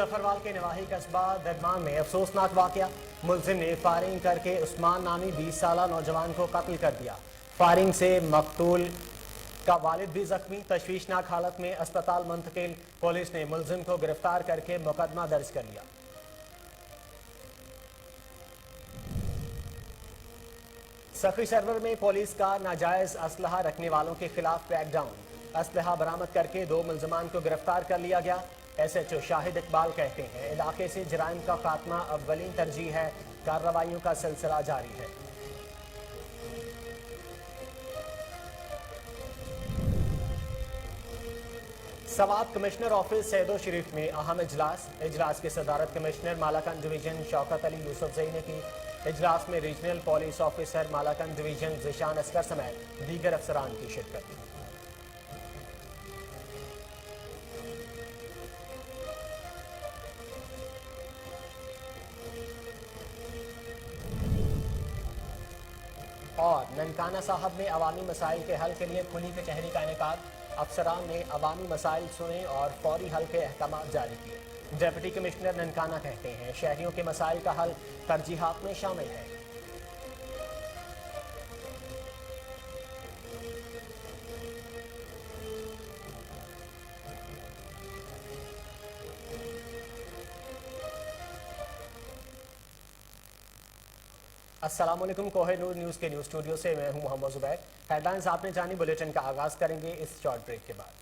मुजफ्फरवाल के नवाही कस्बा दरमान में अफसोसनाक वाकया। मुलजिम ने फायरिंग करके उस्मान नामी 20 साला नौजवान को कत्ल कर दिया। फायरिंग से मकतूल का वालिद भी जख्मी, तशवीशनाक हालत में अस्पताल मुंतकिल। पुलिस ने मुलजिम को गिरफ्तार करके मुकदमा दर्ज कर लिया। सखी सरवर में पुलिस का नाजायज असलहा रखने वालों के खिलाफ क्रैकडाउन। असलहा बरामद करके 2 मुलजमान को गिरफ्तार कर लिया गया। SHO शाहिद इकबाल कहते हैं इलाके से जराइम का खात्मा अव्वलीन तरजीह है, कार्रवाइयों का सिलसिला जारी है। सवात कमिश्नर ऑफिस सैदो शरीफ में अहम इजलास की सदारत कमिश्नर मालाकंद डिवीजन शौकत अली यूसुफजई ने की। इजलास में regional police officer Malakand division Zeeshan Asghar समेत दीगर अफसरान की शिरकत। और ननकाना साहब में अवामी मसाइल के हल के लिए खुली कचहरी का इनेकाद। अफसरान ने अवामी मसाइल सुने और फौरी हल के अहकाम जारी किए। डिप्टी कमिश्नर ननकाना कहते हैं शहरियों के मसाइल का हल तरजीहात में शामिल है। अस्सलामुअलैकुम, कोहिनूर न्यूज़ के न्यूज़ स्टूडियो से मैं हूं मोहम्मद जुबैर। हेडलाइंस आपने जानी, बुलेटिन का आगाज करेंगे इस शॉर्ट ब्रेक के बाद।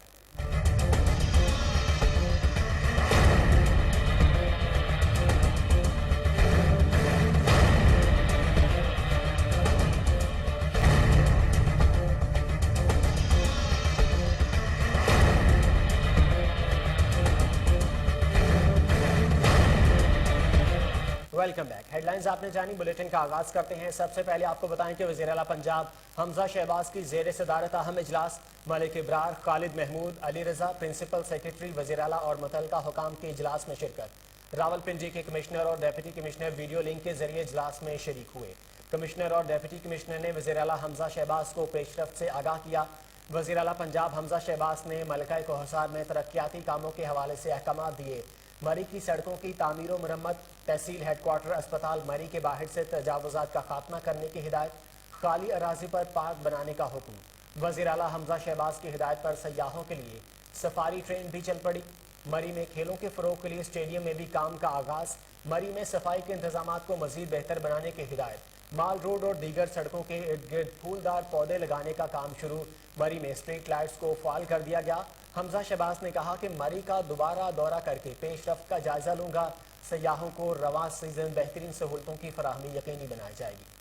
Welcome back. हेडलाइंस आपने जानी, बुलेटिन का आगाज करते हैं। सबसे पहले आपको बताएं कि वज़ीर आला पंजाब हमजा शहबाज की ज़ेर सदारत अहम इजलास। मलिक इब्रार, खालिद महमूद, अली रजा, प्रिंसिपल सेक्रेटरी वज़ीर आला और मुतल्लिका हुकाम के इजलास में शिरकत। रावलपिंडी के कमिश्नर और डिप्टी कमिश्नर वीडियो लिंक के जरिए इजलास में शरीक हुए। कमिश्नर और डिप्टी कमिश्नर ने वज़ीर आला हमजा शहबाज को पेशरफ्त से आगाह किया। वज़ीर आला पंजाब हमजा शहबाज ने मलका कोहसार में तरक्याती कामों के हवाले से अहकाम दिए। मरी की सड़कों की तामीर और मरम्मत, तहसील हेडक्वार्टर अस्पताल मरी के बाहर से तजावुजात का खात्मा करने की हिदायत, खाली अराजी पर पार्क बनाने का हुक्म। वज़ीर आला हमजा शहबाज की हिदायत पर सयाहों के लिए सफारी ट्रेन भी चल पड़ी। मरी में खेलों के फ़रोग के लिए स्टेडियम में भी काम का आगाज। मरी में सफाई के इंतजाम को मजीद बेहतर बनाने की हिदायत। माल रोड और दीगर सड़कों के इर्द गिर्द फूलदार पौधे लगाने का काम शुरू। मरी में स्ट्रीट लाइट्स को फाल कर दिया गया। हमजा शहबाज ने कहा कि मरी का दोबारा दौरा करके पेशरफ्त का जायजा लूंगा। सयाहों को रवां सीजन बेहतरीन सहूलतों की फराहमी यकीनी बनाई जाएगी।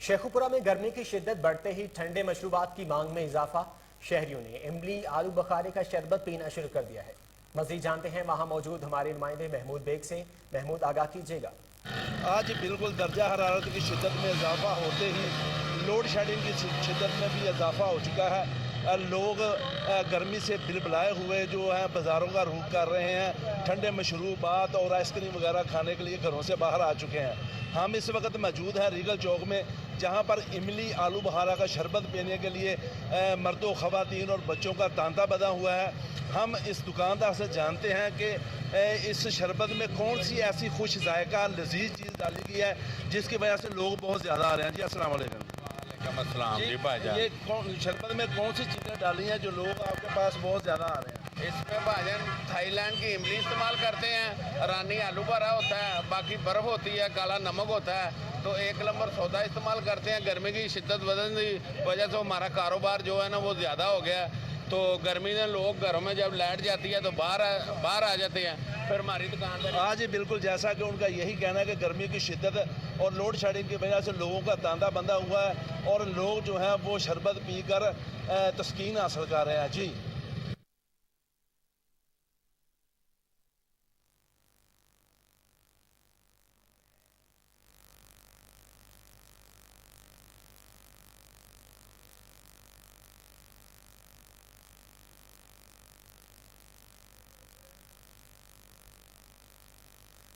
शेखुपुरा में गर्मी की शिद्दत बढ़ते ही ठंडे मशरूबात की मांग में इजाफा। शहरियों ने इमली आलू बुखारे का शरबत पीना शुरू कर दिया है। मजीद जानते हैं वहां मौजूद हमारे नुमाइंदे महमूद बेग से। महमूद, आगाह कीजिएगा। आज बिल्कुल दर्जा हरारत की शिद्दत में इजाफा होते ही लोड शेडिंग की शिद्दत में भी इजाफा हो चुका है। लोग गर्मी से बिलबिलाए हुए जो हैं बाज़ारों का रुख कर रहे हैं। ठंडे मशरूबात और आइसक्रीम वगैरह खाने के लिए घरों से बाहर आ चुके हैं। हम इस वक्त मौजूद हैं रीगल चौक में, जहां पर इमली आलू बुखारा का शरबत पीने के लिए मर्दों, ख़वातीन और बच्चों का तांता बना हुआ है। हम इस दुकानदार से जानते हैं कि इस शरबत में कौन सी ऐसी खुश जायका लजीज चीज़ डाली गई है जिसकी वजह से लोग बहुत ज़्यादा आ रहे हैं। जी अस्सलाम वालेकुम। जी भाईजान, ये शरबत में कौन सी चीज़ें डाली हैं जो लोग आपके पास बहुत ज़्यादा आ रहे हैं? इसमें भाईजान थाईलैंड की इमली इस्तेमाल करते हैं, रानी आलू भरा होता है, बाकी बर्फ़ होती है, काला नमक होता है। तो 1 नंबर सौदा इस्तेमाल करते हैं। गर्मी की शिद्दत बढ़ने की वजह से हमारा कारोबार जो है ना वो ज़्यादा हो गया है। तो गर्मी में लोग घरों में जब लाइट जाती है तो बाहर आ जाते हैं, फिर हमारी दुकान पर। आज बिल्कुल जैसा कि उनका यही कहना है कि गर्मी की शिद्दत और लोड शेडिंग की वजह से लोगों का तांता बंधा हुआ है और लोग जो है वो शरबत पीकर तस्कीन हासिल कर रहे हैं। जी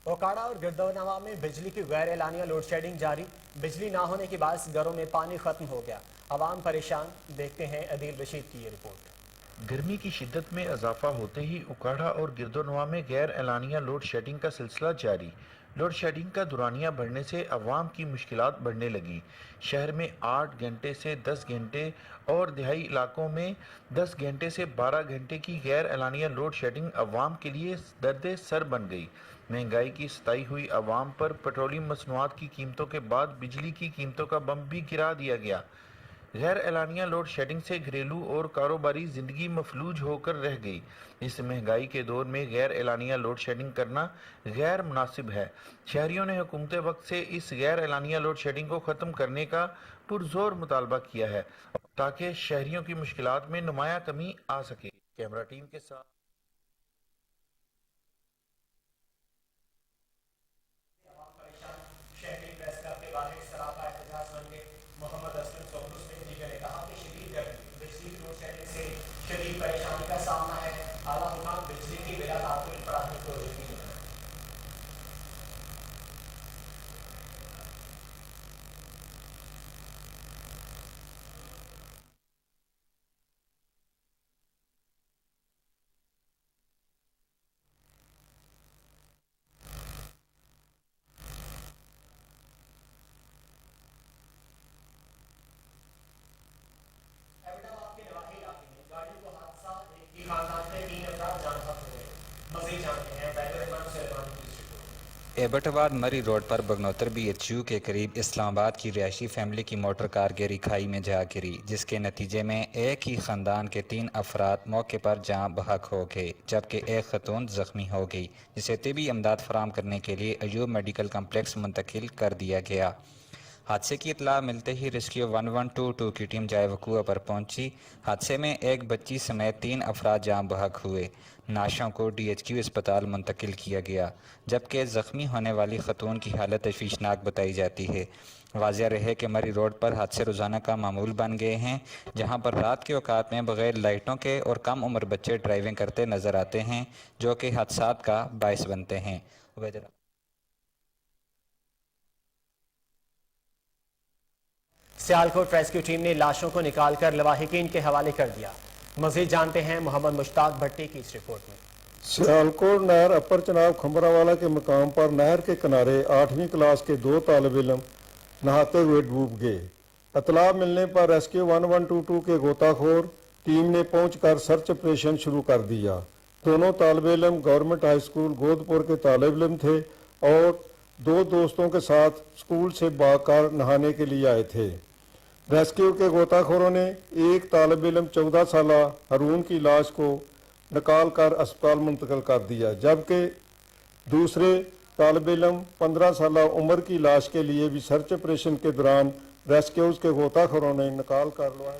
ओकाड़ा और गिरदोनवा में बिजली की गैर एलानिया लोड शेडिंग जारी। बिजली ना होने के बाद घरों में पानी खत्म हो गया, आवाम परेशान। देखते हैं अदील रशीद की ये रिपोर्ट। गर्मी की शिद्दत में इजाफा होते ही उकाड़ा और गिरदोनवा में गैर एलानिया लोड शेडिंग का सिलसिला जारी। लोड शेडिंग का दुरानिया बढ़ने से अवाम की मुश्किलात बढ़ने लगी। शहर में 8 घंटे से 10 घंटे और दिहाई इलाकों में 10 घंटे से 12 घंटे की गैर एलानिया लोड शेडिंग अवाम के लिए दर्द सर बन गई। महंगाई की सताई हुई अवाम पर पेट्रोलियम मसनूआत की कीमतों के बाद बिजली की कीमतों का बम भी गिरा दिया गया। गैर एलानिया लोड शेडिंग से घरेलू और कारोबारी जिंदगी मफलूज होकर रह गई। इस महंगाई के दौर में गैर एलानिया लोड शेडिंग करना गैर मुनासिब है। शहरियों ने हुकूमत वक्त से इस गैर एलानिया लोड शेडिंग को ख़त्म करने का पुरजोर मुतालबा किया है ताकि शहरियों की मुश्किलात में नुमाया कमी आ सके। कैमरा टीम के साथ शदीद परेशानी का सामना है। आला हुकाम बिजली की बिला ताकुल फराहमी को यकीनी बनाए। एबटवाद मरी रोड पर बगनौतर BHU के करीब इस्लामाबाद की रिहायशी फैमिली की मोटर कार गहरी खाई में जा गिरी, जिसके नतीजे में एक ही ख़ानदान के 3 अफराद मौके पर जाँ बहक हो गए, जबकि एक खतून ज़ख्मी हो गई, जिसे तिबी इमदाद फराहम करने के लिए अयूब मेडिकल कम्प्लेक्स मुंतकिल कर दिया गया। हादसे की इतला मिलते ही रेस्क्यू 1122 की टीम जाए वक़ूआ पर पहुंची। हादसे में एक बच्ची समेत 3 अफराद जाँ बहक हुए। नाशों को DHQ अस्पताल मुंतकिल किया गया, जबकि ज़ख्मी होने वाली खतून की हालत तशवीशनाक बताई जाती है। वाज़िह रहे कि मरी रोड पर हादसे रोज़ाना का मामूल बन गए हैं, जहां पर रात के औकात में बग़ैर लाइटों के और कम उम्र बच्चे ड्राइविंग करते नज़र आते हैं, जो कि हादसात का बायस बनते हैं। सियालकोट रेस्क्यू टीम ने लाशों को निकालकर लवाहिकीन के हवाले कर दिया। मजीद जानते हैं मोहम्मद मुश्ताक भट्टी की इस रिपोर्ट में। सियालकोट नहर अपर चनाब खंबरावाला के मकाम पर नहर के किनारे 8वीं क्लास के 2 तालिब इल्म नहाते हुए डूब गए। इतला मिलने पर रेस्क्यू 1122 के गोताखोर टीम ने पहुंचकर सर्च ऑपरेशन शुरू कर दिया। दोनों तालिब इल्म गवर्नमेंट हाई स्कूल गोदपुर के तालिब इल्म थे और 2 दोस्तों के साथ स्कूल से भागकर नहाने के लिए आए थे। रेस्क्यू के गोताखोरों ने एक तालिब इल्म 14 साला हरून की लाश को निकाल कर अस्पताल मुंतकिल कर दिया, जबकि दूसरे तालिब इल्म 15 साला उम्र की लाश के लिए भी सर्च ऑपरेशन के दौरान रेस्क्यूज के गोताखोरों ने निकाल कर लिया।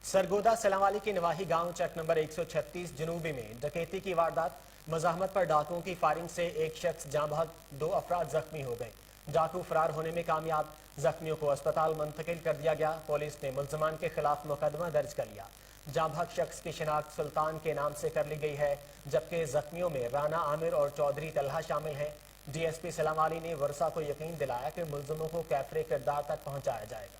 सरगोदा सलामवाली के नवाही गांव चक नंबर 136 जनूबी में डकैती की वारदात। मज़ाहमत पर डाकुओं की फायरिंग से एक शख्स जाँ बहक, 2 अफराद जख्मी हो गए। डाकू फरार होने में कामयाब, जख्मियों को अस्पताल मुंतकिल कर दिया गया। पुलिस ने मुल्ज़मान के खिलाफ मुकदमा दर्ज कर लिया। जाँ बहक शख्स की शिनाख्त सुल्तान के नाम से कर ली गई है, जबकि जख्मियों में राना आमिर और चौधरी तलहा शामिल हैं। DSP सलामवाली ने वर्षा को यकीन दिलाया कि मुल्ज़मों को कैफरे किरदार तक पहुंचाया जाएगा।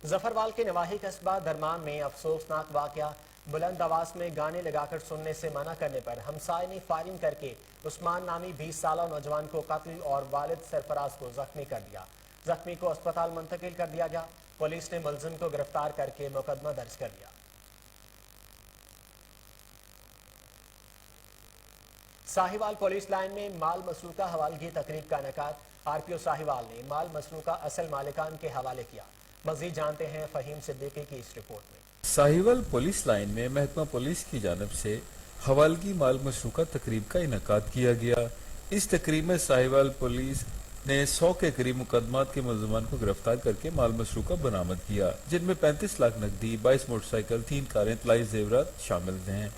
जफरवाल के नवाही कस्बा दरमान में अफसोसनाक वाकया। बुलंद आवाज में गाने लगाकर सुनने से मना करने पर हमसाय ने फायरिंग करके उस्मान नामी 20 साला नौजवान को कत्ल और वालिद सरफराज को जख्मी कर दिया। जख्मी को अस्पताल मुंतकिल कर दिया गया। पुलिस ने मुलजिम को गिरफ्तार करके मुकदमा दर्ज कर लिया। साहिवाल पुलिस लाइन में माल मसरूका हवालगी तकरीब का इनेकाद। RPO साहिवाल ने माल मसरूका असल मालिकान के हवाले किया। मजीद जानते हैं फहीम सिद्दीकी की इस रिपोर्ट में। साहिवाल पुलिस लाइन में महकमा पुलिस की जानब से हवालगी माल मसरूका तकरीब का इनेकाद किया गया। इस तकरीब में साहिवाल पुलिस ने 100 के करीब मुकदमात के मुल्ज़मान को गिरफ्तार करके माल मसरूका बरामद किया, जिनमें 35 लाख नकदी, 22 मोटरसाइकिल, 3 कारें, तलाई जेवरात शामिल हैं।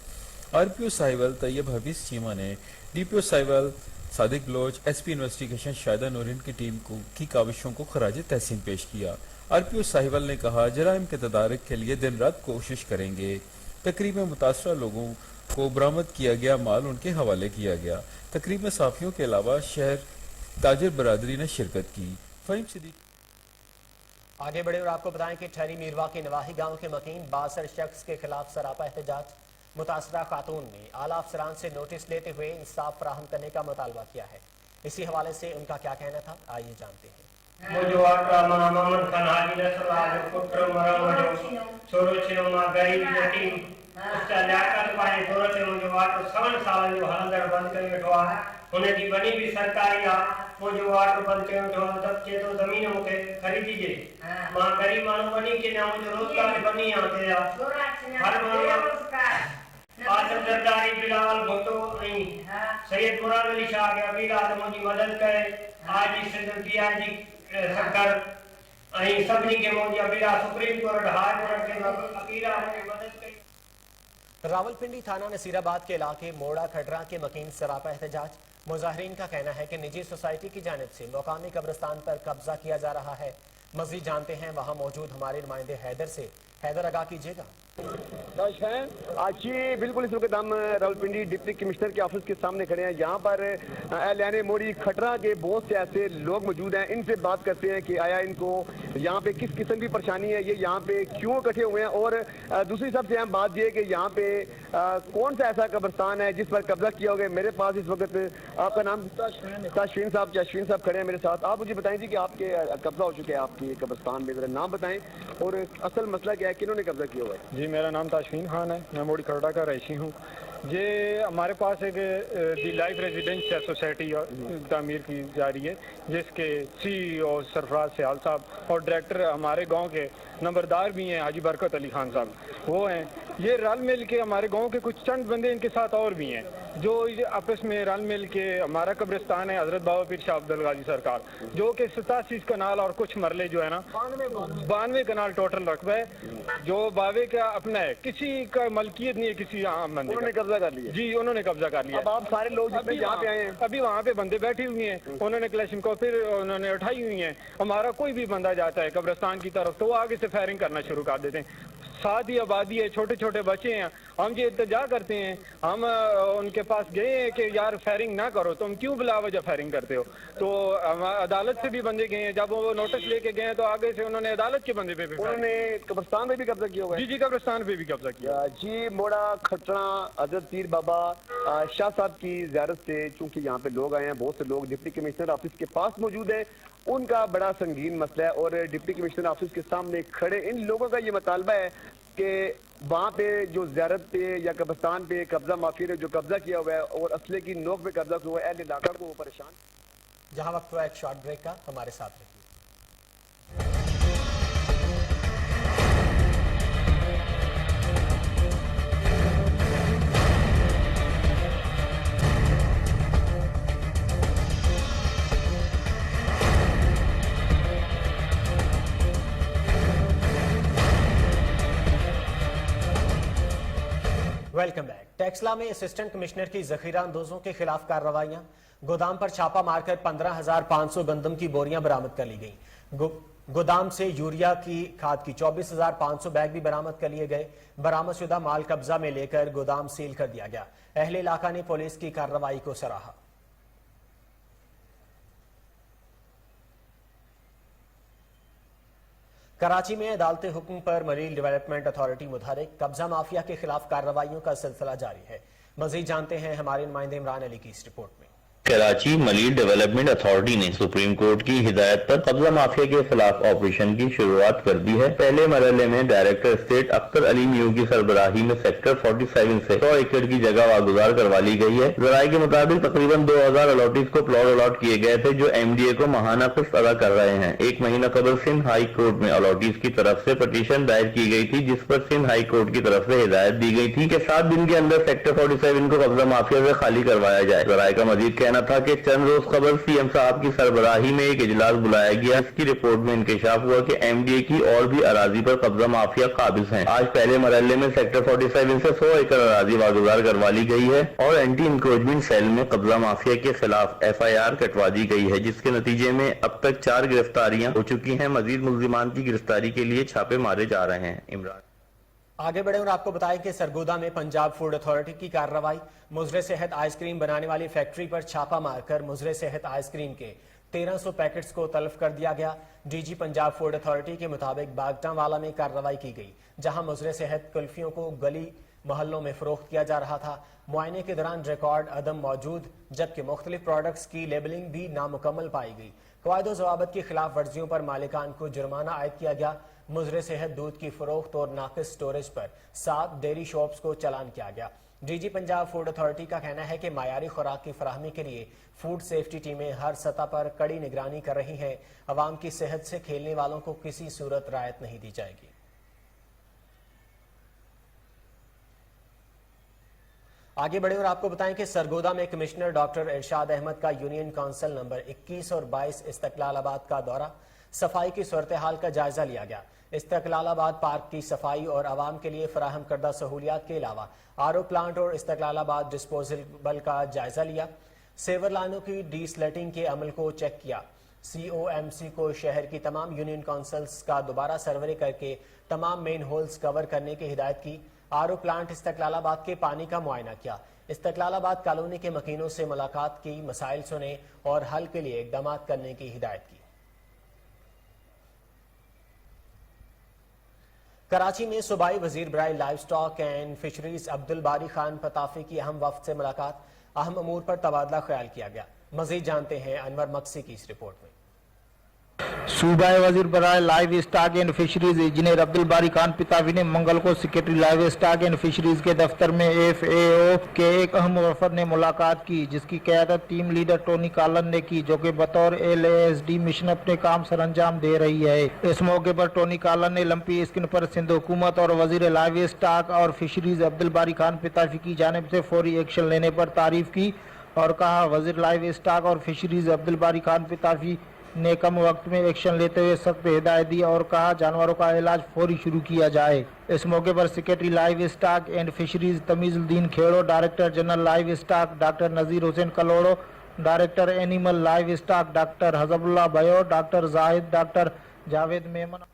RPO साहिवाल तैयब हफीज चीमा ने DPO Sahiwal Sadiq Baloch, SP investigation Shahida Noreen की टीम की काविशों को खराज तहसीन पेश किया। RPO साहिवाल ने कहा, जराइम के तदारक के लिए दिन रात कोशिश करेंगे। तकरीब में मुतासरा लोगों को बरामद किया गया माल उनके हवाले किया गया। तकरीब में साफियों के अलावा शहर ताजिर बरादरी ने शिरकत की। फहीम सिद्दीकी आगे बढ़े और आपको बताएं कि ठहरी मीरवा के नवाही गांव के मकीन बासर शख्स के खिलाफ सरापा एहतजाज। मुतासरा खातून ने आला अफसरान से नोटिस लेते हुए इंसाफ फराहम करने का मुतालबा किया है। इसी हवाले से उनका क्या कहना था, आइए जानते हैं। उन्हें जी बनी भी सरकारी आ वो जो वाटर बंद के तब के तो जमीन होके खरीदी जे मां गरीब मानू बनी के ना जो रोजगार बनी आते आ हर आजम जरदारी बिलाल भुट्टो नहीं सैयद मुराद अली शाह के अभी रात मुझी मदद करे आज इस दिया जी सरकार आई सबनी के मुझे अभी सुप्रीम कोर्ट हाई कोर्ट के अकीरा ने मदद करी। रावलपिंडी थाना नसीराबाद के इलाके मोड़ा खटरा के मकीन सरापा एहतजाज। मुजाहिरीन का कहना है कि निजी सोसाइटी की जानिब से मकामी कब्रिस्तान पर कब्जा किया जा रहा है। मजीद जानते हैं वहां मौजूद हमारे नुमाइंदे हैदर से। हैदर, आगाह कीजिएगा। आज जी बिल्कुल इस वक्त हम रावलपिंडी डिप्टी कमिश्नर के ऑफिस के सामने खड़े हैं। यहाँ पर एहलियाने मोड़ी खटरा के बहुत से ऐसे लोग मौजूद हैं। इनसे बात करते हैं कि आया इनको यहाँ पे किस किस्म की परेशानी है, ये यहाँ पे क्यों इकट्ठे हुए हैं, और दूसरी सबसे अहम बात ये कि यहाँ पे कौन सा ऐसा कब्रिस्तान है जिस पर कब्जा किया होगा। मेरे पास इस वक्त आपका नाम ताशफीन साहब खड़े हैं मेरे साथ। आप मुझे बताएं जी कि आपके कब्जा हो चुके हैं आपके कब्रिस्तान में, जरा नाम बताएं और असल मसला क्या है, किन्होंने कब्जा किया हुआ है। जी, मेरा नाम ताशफीन खान है, मैं मोड़ी खरड़ा का रईसी हूँ। ये हमारे पास एक दी लाइफ रेजिडेंस सोसाइटी तामीर की जा रही है, जिसके CEO सरफराज सियाल साहब और डायरेक्टर हमारे गांव के नंबरदार भी हैं हाजी बरकत अली खान साहब, वो हैं। ये रल मिल के हमारे गांव के कुछ चंद बंदे इनके साथ और भी हैं जो आपस में रल मिल के हमारा कब्रिस्तान है हजरत बाबा पीर शाह अब्दुल गाजी सरकार, जो कि 87 कनाल और कुछ मरले जो है ना 92 कनाल टोटल रकबा है, जो बावे का अपना है, किसी का मलकियत नहीं है किसी आम बंदे। उन्होंने कब्जा कर लिया। जी, उन्होंने कब्जा कर लिया। अब आप सारे लोग जितने यहाँ पे आए हैं, अभी वहाँ पे बंदे बैठे हुए हैं, उन्होंने क्लैशिंग को फिर उन्होंने उठाई हुई है। हमारा कोई भी बंदा जाता है कब्रिस्तान की तरफ तो वो आगे से फायरिंग करना शुरू कर देते हैं। साथ ही आबादी है, छोटे छोटे बच्चे हैं। हम ये इल्तिजा करते हैं, हम उनके पास गए हैं कि यार फायरिंग ना करो, तुम क्यों बिला वजह फायरिंग करते हो। तो अदालत से भी बंदे गए हैं, जब वो नोटिस लेके गए तो आगे से उन्होंने अदालत के बंदे पे भी उन्होंने कब्रिस्तान पे भी कब्जा किया हुआ है। जी, कब्रिस्तान पे भी कब्जा किया। जी, मोड़ा खटरा हजरत पीर बाबा शाह साहब की ज़ियारत से चूंकि यहाँ पे लोग आए हैं, बहुत से लोग डिप्टी कमिश्नर ऑफिस के पास मौजूद है, उनका बड़ा संगीन मसला है और डिप्टी कमिश्नर ऑफिस के सामने खड़े इन लोगों का ये मुतालबा है कि वहाँ पे जो ज़ियारत पे या कब्रिस्तान पे कब्जा माफी ने जो कब्जा किया हुआ है और असले की नोक पे कब्जा हुआ है, अहले इलाका को वो परेशान। जहाँ वक्त हुआ एक शॉर्ट ब्रेक का, हमारे साथ रहिए। Welcome back. टेक्सला में असिस्टेंट कमिश्नर की जखीरा अंदोजों के खिलाफ कार्रवाइयां। गोदाम पर छापा मारकर 15,500 गंदम की बोरियां बरामद कर ली गई। गोदाम से यूरिया की खाद की 24,500 बैग भी बरामद कर लिए गए। बरामदशुदा माल कब्जा में लेकर गोदाम सील कर दिया गया। अहले इलाका ने पुलिस की कार्रवाई को सराहा। कराची में अदालती हुक्म पर मरीन डेवलपमेंट अथॉरिटी मुतहरिक, कब्जा माफिया के खिलाफ कार्रवाइयों का सिलसिला जारी है। मजीद जानते हैं हमारे नुमाइंदे इमरान अली की इस रिपोर्ट में। कराची मलीर डेवलपमेंट अथॉरिटी ने सुप्रीम कोर्ट की हिदायत पर कब्जा माफिया के खिलाफ ऑपरेशन की शुरुआत कर दी है। पहले मरहले में director state Akhtar Ali new की सरबराही में सेक्टर 47 से 100 एकड़ की जगह वागुजार करवा ली गई है। जराये के मुताबिक तकरीबन 2000 अलॉटीज को प्लॉट अलॉट किए गए थे, जो MDA को माहाना किस्त अदा कर रहे हैं। एक महीना कबल सिंध हाई कोर्ट में अलॉटीज की तरफ से पटिशन दायर की गई थी, जिस पर सिंध हाई कोर्ट की तरफ से हिदायत दी गई थी कि 7 दिन के अंदर सेक्टर 47 को कब्जा माफिया से खाली करवाया जाए। जराये का मजीद कहना था कि चंद रोज कबल CM साहब की सरबराही में एक इजलास बुलाया गया। इसकी रिपोर्ट में इंकशाफ हुआ कि MDA की और भी अराजी पर कब्जा माफिया काबिज हैं। आज पहले मरहले में सेक्टर 47 से 100 एकड़ अराजी वागुजार करवा ली गई है और एंटी इंक्रोचमेंट सेल में कब्जा माफिया के खिलाफ FIR कटवा दी गई है, जिसके नतीजे में अब तक 4 गिरफ्तारियां हो चुकी हैं। मजीद मुल्जिमान की गिरफ्तारी के लिए छापे मारे जा रहे हैं। इमरान। आगे बढ़े और आपको बताएं कि सरगोदा में पंजाब फूड अथॉरिटी की कार्रवाई। मुजरे सेहत आइसक्रीम बनाने वाली फैक्ट्री पर छापा मारकर मुजरे सेहत आइसक्रीम के 1300 पैकेट्स को तलब कर दिया गया। डीजी पंजाब फूड अथॉरिटी के मुताबिक बागटावाला में कार्रवाई की गई, जहां मुजरे सेहत कुल्फियों को गली मोहल्लों में फरोख्त किया जा रहा था। मुआयने के दौरान रिकॉर्ड अदम मौजूद, जबकि मुख्तलिफ प्रोडक्ट्स की लेबलिंग भी नामुकम्मल पाई गई। कवायद ज़वाबित की खिलाफ वर्जियों पर मालिकान को जुर्माना आयद किया गया। मुजरे सेहत दूध की फरोख्त और नाकिस स्टोरेज पर 7 डेयरी शॉप्स को चालान किया गया। डीजी पंजाब फूड अथॉरिटी का कहना है कि मायारी खुराक की फराहमी के लिए फूड सेफ्टी टीमें हर सतह पर कड़ी निगरानी कर रही हैं। अवाम की सेहत से खेलने वालों को किसी सूरत रायत नहीं दी जाएगी। आगे बढ़े और आपको बताएं कि सरगोदा में कमिश्नर डॉक्टर इरशाद अहमद का यूनियन काउंसिल नंबर 21 और 22 इस्तकलालाबाद का दौरा। सफाई की सूरत हाल का जायजा लिया गया। इस्तकलालाबाद पार्क की सफाई और आवाम के लिए फराहम करदा सहूलियात के अलावा आरओ प्लांट और इस्तकलालाबाद डिस्पोजेबल का जायजा लिया। सेवर लाइनों की डीस्लेटिंग के अमल को चेक किया। COMC को शहर की तमाम यूनियन काउंसिल्स का दोबारा सर्वे करके तमाम मेन होल्स कवर करने की हिदायत की। आरओ प्लांट इस्तकलालाबाद के पानी का मुआयना किया। इस्तकलालाबाद कॉलोनी के मकीनों से मुलाकात की, मसाइल सुने और हल के लिए इकदाम करने की हिदायत की। कराची में सूबाई वजीर बराए livestock and fisheries Abdul Bari Khan पताफी की अहम वफ्द से मुलाकात। अहम अमूर पर तबादला ख्याल किया गया। मजीद जानते हैं अनवर मक्सी की इस रिपोर्ट में। सूबाई वजीर बराए livestock and fisheries engineer Abdul Bari Khan Pitafi ने मंगल को secretary livestock and fisheries के दफ्तर में FAO के एक अहम वफद ने मुलाकात की, जिसकी क़यादत टीम लीडर टोनी कालन ने की, जो कि बतौर LASD मिशन अपने काम सर अंजाम दे रही है। इस मौके पर टोनी कालन ने लंपी स्किन पर सिंध हुकूमत और वजीर लाइव स्टॉक और फिशरीज अब्दुल बारी खान पितावी की जानिब से फौरी एक्शन लेने पर तारीफ की और कहा, वजीर लाइव स्टॉक और फिशरीज अब्दुल बारी खान पितावी ने कम वक्त में एक्शन लेते हुए सख्त हिदायत दी और कहा, जानवरों का इलाज फौरी शुरू किया जाए। इस मौके पर secretary livestock and fisheries Tamizuddin Khero, director general livestock doctor Nazir Hussain Kalhoro, director animal livestock doctor Hizbullah Bhayo, doctor Zahid, doctor Javed Memon.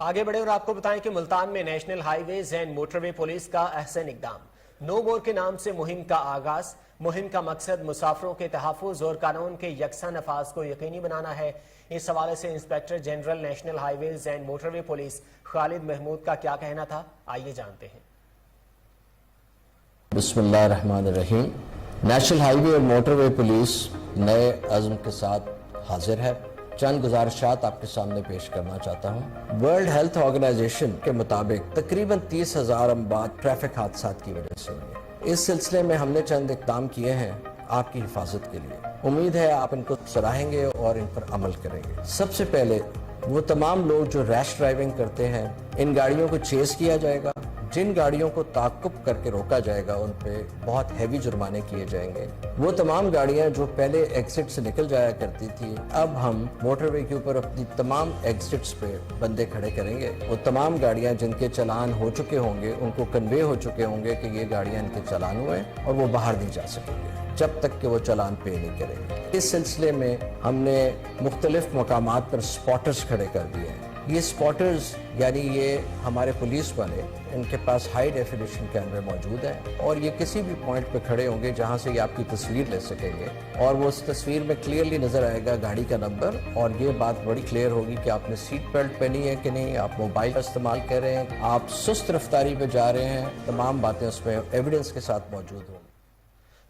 आगे बढ़े और आपको बताएं कि मुल्तान में national highways and motorway police का अहसन इकदाम। नो मोर के नाम से मुहिम का आगाज। मुहिम का मकसद मुसाफिरों के तहफ़्फ़ुज़ और कानून के यकसा नफाज को यकीनी बनाना है। इस हवाले से inspector general national highways and motorway police Khalid Mahmood का क्या कहना था, आइए जानते हैं। बिस्मिल्लाहिर्रहमानिर्रहीम। नेशनल हाईवे और मोटरवे पुलिस नए अज़्म के साथ हाजिर है। चंद गुजारिशात आपके सामने पेश करना चाहता हूँ। वर्ल्ड हेल्थ ऑर्गेनाइजेशन के मुताबिक तकरीबन 30,000 अमवात ट्रैफिक हादसात की वजह से हुई। इस सिलसिले में हमने चंद इक़दाम किए हैं आपकी हिफाजत के लिए। उम्मीद है आप इनको सराहेंगे और इन पर अमल करेंगे। सबसे पहले वो तमाम लोग जो रैश ड्राइविंग करते हैं, इन गाड़ियों को चेस किया जाएगा। जिन गाड़ियों को ताक़ुब करके रोका जाएगा उन पे बहुत हैवी जुर्माने किए जाएंगे। वो तमाम गाड़ियां जो पहले एग्जिट से निकल जाया करती थी, अब हम मोटरवे के ऊपर अपनी तमाम एग्जिट्स पे बंदे खड़े करेंगे। वो तमाम गाड़ियां जिनके चालान हो चुके होंगे, उनको कन्वे हो चुके होंगे कि ये गाड़ियां इनके चालान हुए और वो बाहर नहीं जा सकेंगे जब तक कि वो चालान पे नहीं करेंगे। इस सिलसिले में हमने मुख्तलिफ मकामात पर स्पॉटर्स खड़े कर दिए हैं। ये स्पॉटर्स यानी ये हमारे पुलिस वाले, इनके पास हाई डेफिनेशन कैमरे मौजूद हैं और ये किसी भी पॉइंट पे खड़े होंगे जहां से ये आपकी तस्वीर ले सकेंगे और वो उस तस्वीर में क्लियरली नजर आएगा गाड़ी का नंबर और ये बात बड़ी क्लियर होगी कि आपने सीट बेल्ट पहनी है कि नहीं, आप मोबाइल का इस्तेमाल कर रहे हैं, आप सुस्त रफ्तारी पे जा रहे हैं, तमाम बातें उसमें एविडेंस के साथ मौजूद होंगी।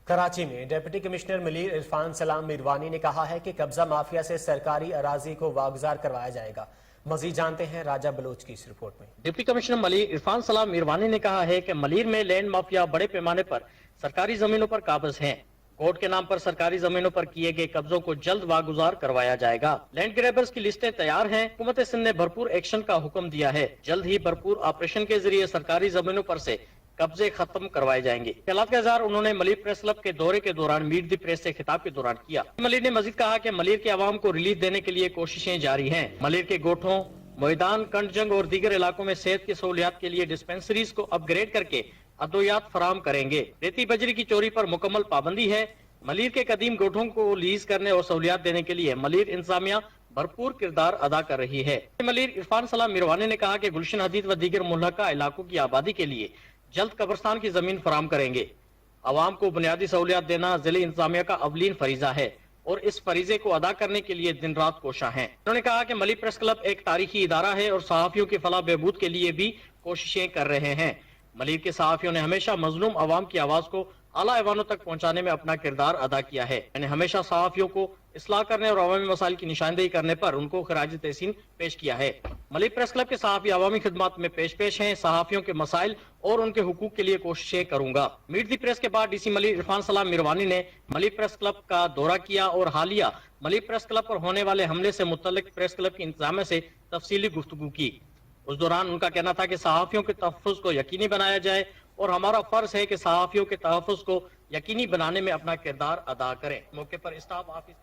कराची में डिप्टी कमिश्नर मलीर इरफान सलाम मीरवानी ने कहा है कि कब्जा माफिया से सरकारी अराजी को वागुजार करवाया जाएगा। मजीद जानते हैं राजा बलोच की इस रिपोर्ट में। डिप्टी कमिश्नर मलीर इरफान सलाम मीरवानी ने कहा है कि मलीर में लैंड माफिया बड़े पैमाने पर सरकारी जमीनों पर काबिज हैं। कोर्ट के नाम पर सरकारी जमीनों पर किए गए कब्जों को जल्द वागुजार करवाया जाएगा। लैंड ग्रैबर्स की लिस्टें तैयार हैं। हुकूमत सिंध ने भरपूर एक्शन का हुक्म दिया है। जल्द ही भरपूर ऑपरेशन के जरिए सरकारी जमीनों पर से कब्जे खत्म करवाए जाएंगे। ख्यालात का इज़हार उन्होंने मलीर प्रेस क्लब के दौरे के दौरान मीट दी प्रेस से खिताब के दौरान किया। मलीर ने मजीद कहा कि मलीर के अवाम को रिलीफ देने के लिए कोशिशें जारी हैं। मलीर के गोठों, मैदान, कंडजंग और दीगर इलाकों में सेहत की सहूलियात के लिए डिस्पेंसरीज को अपग्रेड करके अद्वियात फराम करेंगे। रेती बजरी की चोरी पर मुकम्मल पाबंदी है। मलीर के कदीम गोठों को लीज करने और सहूलियात देने के लिए मलीर इंतजामिया भरपूर किरदार अदा कर रही है। मलीर इरफान सलाम मिरवानी ने कहा कि गुलशन हदीद व दीगर मुल्हका इलाकों की आबादी के लिए जल्द कब्रस्तान की जमीन फराम करेंगे। आवाम को बुनियादी सहूलियात देना जिले इंतजामिया का अवलीन फरीजा है और इस फरीजे को अदा करने के लिए दिन रात कोशा हैं। उन्होंने कहा कि मलीर प्रेस क्लब एक तारीखी इदारा है और सहाफियों की फलाह बहबूद के लिए भी कोशिशें कर रहे हैं। मलीर के सहाफियों ने हमेशा मजलूम आवाम की आवाज को आला ऐवानों तक पहुंचाने में अपना किरदार अदा किया है। मैंने हमेशा सहाफियों को इस्लाह करने और अवामी मसाइल की निशानदेही करने पर उनको खराज तहसीन पेश किया है। मलीर प्रेस क्लब के सहाफी अवामी खिदमत में पेश हैं। सहाफियों के मसाइल और उनके हुकूक के लिए कोशिशें करूंगा। मीट दी प्रेस के बाद डीसी मलीर इरफान सलाम मिरवानी ने मलीर प्रेस क्लब का दौरा किया और हालिया मलीर प्रेस क्लब पर होने वाले हमले से मुतल्लिक प्रेस क्लब की इंतजामिया से तफसीली गुफ्तगू की। उस दौरान उनका कहना था कि सहाफियों के तहफ़्फ़ुज़ को यकीनी बनाया जाए और हमारा फर्ज है कि सहाफियों के तहफ़्फ़ुज़ को यकीनी बनाने में अपना किरदार अदा करें। मौके पर स्टाफ ऑफिस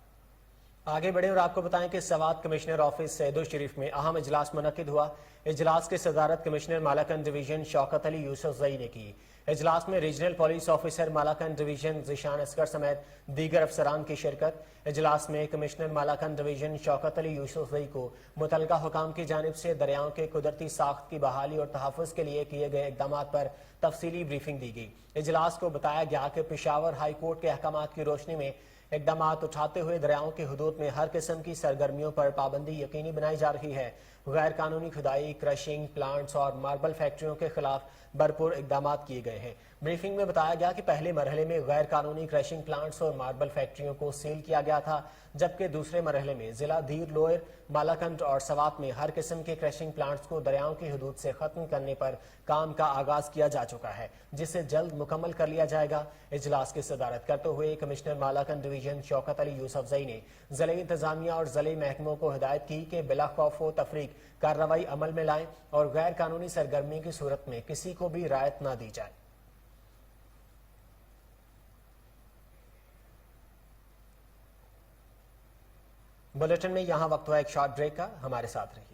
आगे बढ़े और आपको बताएं कि सवात कमिश्नर ऑफिस सैदो शरीफ में अहम इजलास मुनक्किद हुआ। इजलास की सदारत कमिश्नर मालाकंद डिवीजन शौकत अली यूसुफजई ने की। इजलास में regional police officer Malakand division Zeeshan Asghar समेत दीगर अफसरान की शिरकत। इजलास में कमिश्नर मालाकंद डिवीजन शौकत अली यूसुफजई को मुतलका हुकाम की जानिब से दरियाओं के कुदरती साख्त की बहाली और तहफ़्फ़ुज़ के लिए किए गए इक़दाम पर तफसीली ब्रीफिंग दी गई। इजलास को बताया गया कि पेशावर हाई कोर्ट के अहकाम की रोशनी में इक़दाम उठाते हुए दरियाओं की हदूद में हर किस्म की सरगर्मियों पर पाबंदी यकीनी बनाई जा रही है। गैर कानूनी खुदाई, क्रशिंग प्लांट्स और मार्बल फैक्ट्रियों के खिलाफ भरपूर इक़दाम किए गए हैं। ब्रीफिंग में बताया गया कि पहले मरहले में गैर कानूनी क्रशिंग प्लांट्स और मार्बल फैक्ट्रियों को सील किया गया था, जबकि दूसरे मरहले में जिला धीर, लोअर मालाकंड और सवात में हर किस्म के क्रशिंग प्लांट्स को दरियाओं की हदूद से खत्म करने पर काम का आगाज किया जा चुका है, जिसे जल्द मुकम्मल कर लिया जाएगा। इजलास की सदारत करते हुए कमिश्नर मालाकंड डिवीजन शौकत अली यूसुफजई ने जिले इंतजामिया और जिले महकमों को हिदायत की कि बिला खौफ व तफरीक कार्रवाई अमल में लाएं और गैर कानूनी सरगर्मी की सूरत में किसी को भी रियायत न दी जाए। बुलेटिन में यहां वक्त हुआ एक शॉर्ट ब्रेक का, हमारे साथ रहिए।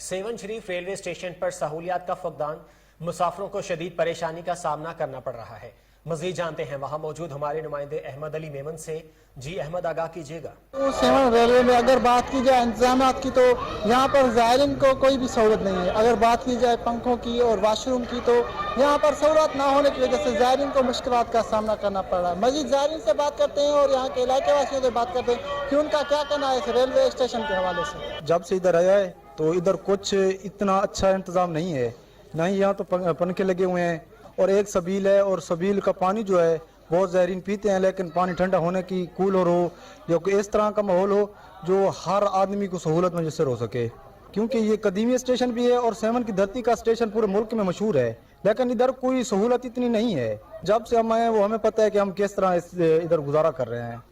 सेवन शरीफ रेलवे स्टेशन पर सहूलियात का फकदान, मुसाफिरों को शदीद परेशानी का सामना करना पड़ रहा है। मजीद जानते हैं वहां मौजूद हमारे नुमाइंदे अहमद अली मेमन से। जी अहमद, आगाह कीजिएगा। तो सेवन रेलवे में अगर बात की जाए इंतजामात की, तो यहाँ पर ज़ायरीन को कोई भी सहूलत नहीं है। अगर बात की जाए पंखों की और वाशरूम की, तो यहाँ पर सहूलत ना होने की वजह से ज़ायरीन को मुश्किलात का सामना करना पड़ रहा है। मजीद ज़ायरीन से बात करते हैं और यहाँ के इलाके वासियों से बात करते हैं कि उनका क्या कहना है इस रेलवे स्टेशन के हवाले से। जब से इधर आया है तो इधर कुछ इतना अच्छा इंतज़ाम नहीं है, ना ही यहाँ तो पंखे लगे हुए हैं और एक सबील है, और सबील का पानी जो है बहुत ज़ायरीन पीते हैं, लेकिन पानी ठंडा होने की कूलर हो या कोई इस तरह का माहौल हो जो हर आदमी को सहूलत मुयसर हो सके, क्योंकि ये कदीमी स्टेशन भी है और सेवन की धरती का स्टेशन पूरे मुल्क में मशहूर है, लेकिन इधर कोई सहूलत इतनी नहीं है। जब से हम आए वो हमें पता है कि हम किस तरह इधर गुजारा कर रहे हैं।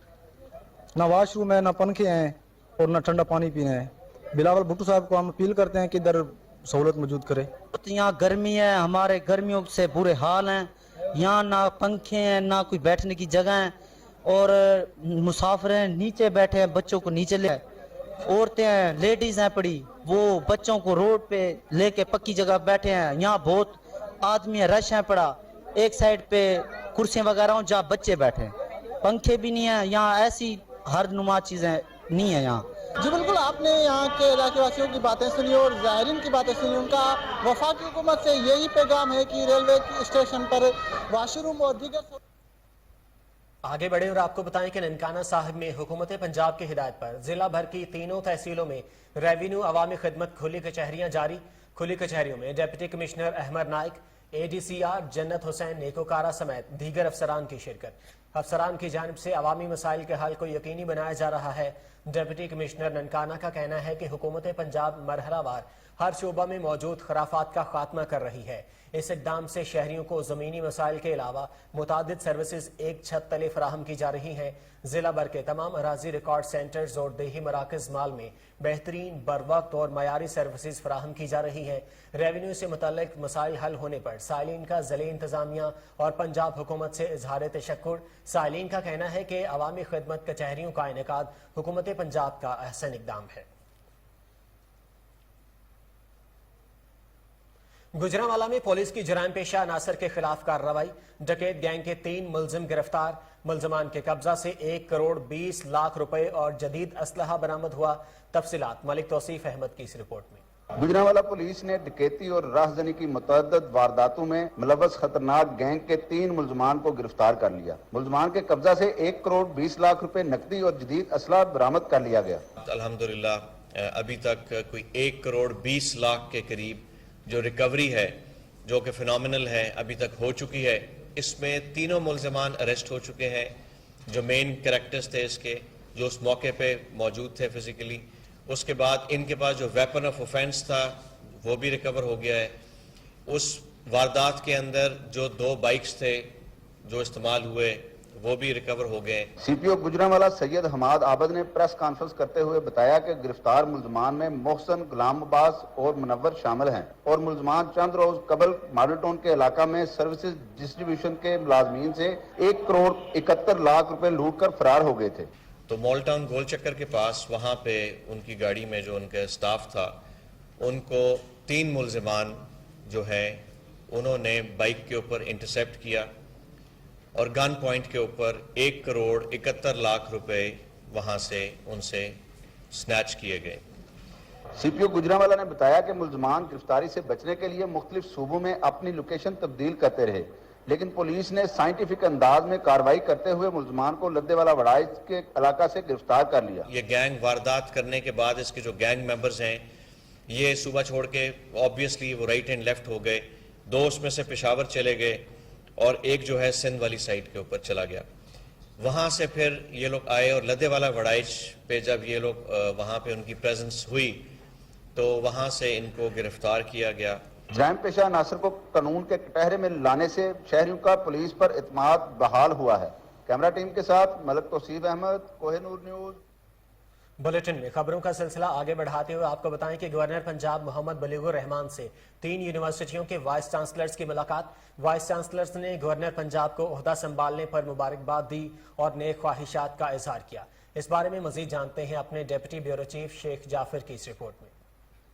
ना वाशरूम है, ना पंखे हैं और ना ठंडा पानी पीना है। बिलावल भुट्टो साहब को हम अपील करते हैं कि इधर सहूलत मौजूद करे। तो यहाँ गर्मी है, हमारे गर्मियों से बुरे हाल हैं। यहाँ ना पंखे हैं, ना कोई बैठने की जगह है, और मुसाफिर हैं नीचे बैठे हैं, बच्चों को नीचे ले, औरतें हैं, लेडीज हैं पड़ी, वो बच्चों को रोड पे लेके पक्की जगह बैठे हैं। यहाँ बहुत आदमी है, रश है पड़ा, एक साइड पे कुर्सियाँ वगैरह हो जहाँ बच्चे बैठे, पंखे भी नहीं है। यहाँ ऐसी हर नुमा चीजें नहीं है यहाँ। जी बिल्कुल, आपने यहाँ के इलाके वासियों की बातें सुनी और ज़ायरीन की बातें सुनी। उनका वफाकी हुकूमत से यही पैगाम है कि रेलवे स्टेशन पर वाशरूम और दीगर। आगे बढ़े और आपको बताएं कि ननकाना साहिब में हुकूमत पंजाब की हिदायत पर जिला भर की तीनों तहसीलों में रेवेन्यू अवामी खिदमत खुली कचहरियां जारी। खुली कचहरियों में deputy commissioner Ahmed Naik, ADCR Jannat Hussain नेकोकारा समेत दीगर अफसरान की शिरकत। अफसरान की जानिब से अवामी मसाइल के हल को यकीनी बनाया जा रहा है। डिप्टी कमिश्नर ननकाना का कहना है कि हुकूमत पंजाब मरहलावार ہر شعبہ میں موجود خرافات کا خاتمہ کر رہی ہے۔ اس اقدام سے شہریوں کو زمینی مسائل کے علاوہ متعدد سروسز ایک چھت تلے فراہم کی جا رہی ہیں۔ ضلع بھر کے تمام اراضی ریکارڈ سینٹرز اور دیہی مراکز مال میں بہترین بروقت اور معیاری سروسز فراہم کی جا رہی ہیں۔ ریونیو سے متعلق مسائل حل ہونے پر سائلین کا ضلعی انتظامیہ اور پنجاب حکومت سے اظہار تشکر۔ سائلین کا کہنا ہے کہ عوامی خدمت کچہریوں کا انعقاد حکومت پنجاب کا احسن اقدام ہے۔ گجرانوالہ میں پولیس کی جرائم پیشہ عناصر کے خلاف کارروائی۔ ڈکیت گینگ کے 3 ملزم گرفتار۔ ملزمان کے قبضہ سے 1 کروڑ 20 لاکھ روپے اور جدید اسلحہ برآمد ہوا۔ تفصیلات ملک توصیف احمد کی اس رپورٹ میں۔ گجرانوالہ پولیس نے ڈکیتی اور راہزنی کی متعدد وارداتوں میں ملوث خطرناک گینگ کے 3 ملزمان کو گرفتار کر لیا۔ ملزمان کے قبضہ سے 1 کروڑ 20 لاکھ روپے نقدی اور جدید اسلحہ برآمد کر لیا گیا۔ الحمدللہ ابھی تک کوئی 1 کروڑ 20 لاکھ کے قریب جو ریکوری ہے، جو کہ فینومینل ہے، ابھی تک ہو چکی ہے۔ اس میں تینوں ملزمان اریسٹ ہو چکے ہیں، جو مین کریکٹرز تھے اس کے، جو اس موقع پہ موجود تھے فزیکلی۔ اس کے بعد ان کے پاس جو ویپن آف اوفینس تھا وہ بھی ریکور ہو گیا ہے۔ اس واردات کے اندر جو 2 بائکس تھے جو استعمال ہوئے وہ بھی ریکور ہو گئے۔ سی پی او گجرانوالہ سید حماد عابد نے پریس کانفرنس کرتے ہوئے بتایا کہ گرفتار ملزمان میں محسن، غلام عباس اور منور شامل ہیں اور ملزمان چند روز قبل ماڈل ٹاؤن کے علاقہ میں سروسز ڈسٹریبیوشن کے ملازمین سے 1 کروڑ 71 لاکھ روپے لوٹ کر فرار ہو گئے تھے۔ تو مال ٹاؤن گول چکر کے پاس وہاں پہ ان کی گاڑی میں جو ان کا سٹاف تھا، ان کو 3 ملزمان جو ہیں انہوں نے بائک کے اوپر انٹرسیپٹ کیا اور گن پوائنٹ کے اوپر 1 کروڑ 71 لاکھ روپے وہاں سے ان سے سنیچ کیے گئے۔ سی پی او گجرانوالہ نے بتایا کہ ملزمان گرفتاری سے بچنے کے لیے مختلف صوبوں میں اپنی لوکیشن تبدیل کرتے رہے، لیکن پولیس نے سائنٹیفک انداز میں کارروائی کرتے ہوئے ملزمان کو لدے والا وڑائچ کے علاقہ سے گرفتار کر لیا۔ یہ گینگ واردات کرنے کے بعد اس کے جو گینگ ممبرز ہیں یہ صوبہ چھوڑ کے آبویسلی وہ رائٹ اینڈ لیفٹ ہو گئے۔ 2 اس میں سے پشاور چلے گئے اور ایک جو ہے سندھ والی سائٹ کے اوپر چلا گیا۔ وہاں سے پھر یہ لوگ آئے اور لدے والا وڑائچ پہ جب یہ لوگ وہاں پہ ان کی پریزنس ہوئی تو وہاں سے ان کو گرفتار کیا گیا۔ جرائم پیشہ عناصر کو قانون کے کٹہرے میں لانے سے شہریوں کا پولیس پر اعتماد بحال ہوا ہے۔ کیمرہ ٹیم کے ساتھ ملک توصیف احمد، کوہ نور نیوز۔ بلیٹن میں خبروں کا سلسلہ آگے بڑھاتے ہوئے آپ کو بتائیں کہ گورنر پنجاب محمد بلیغ الرحمان سے 3 یونیورسٹیوں کے وائس چانسلرز کی ملاقات۔ وائس چانسلرز نے گورنر پنجاب کو عہدہ سنبھالنے پر مبارکباد دی اور نیک خواہشات کا اظہار کیا۔ اس بارے میں مزید جانتے ہیں اپنے ڈپٹی بیورو چیف شیخ جعفر کی اس رپورٹ میں۔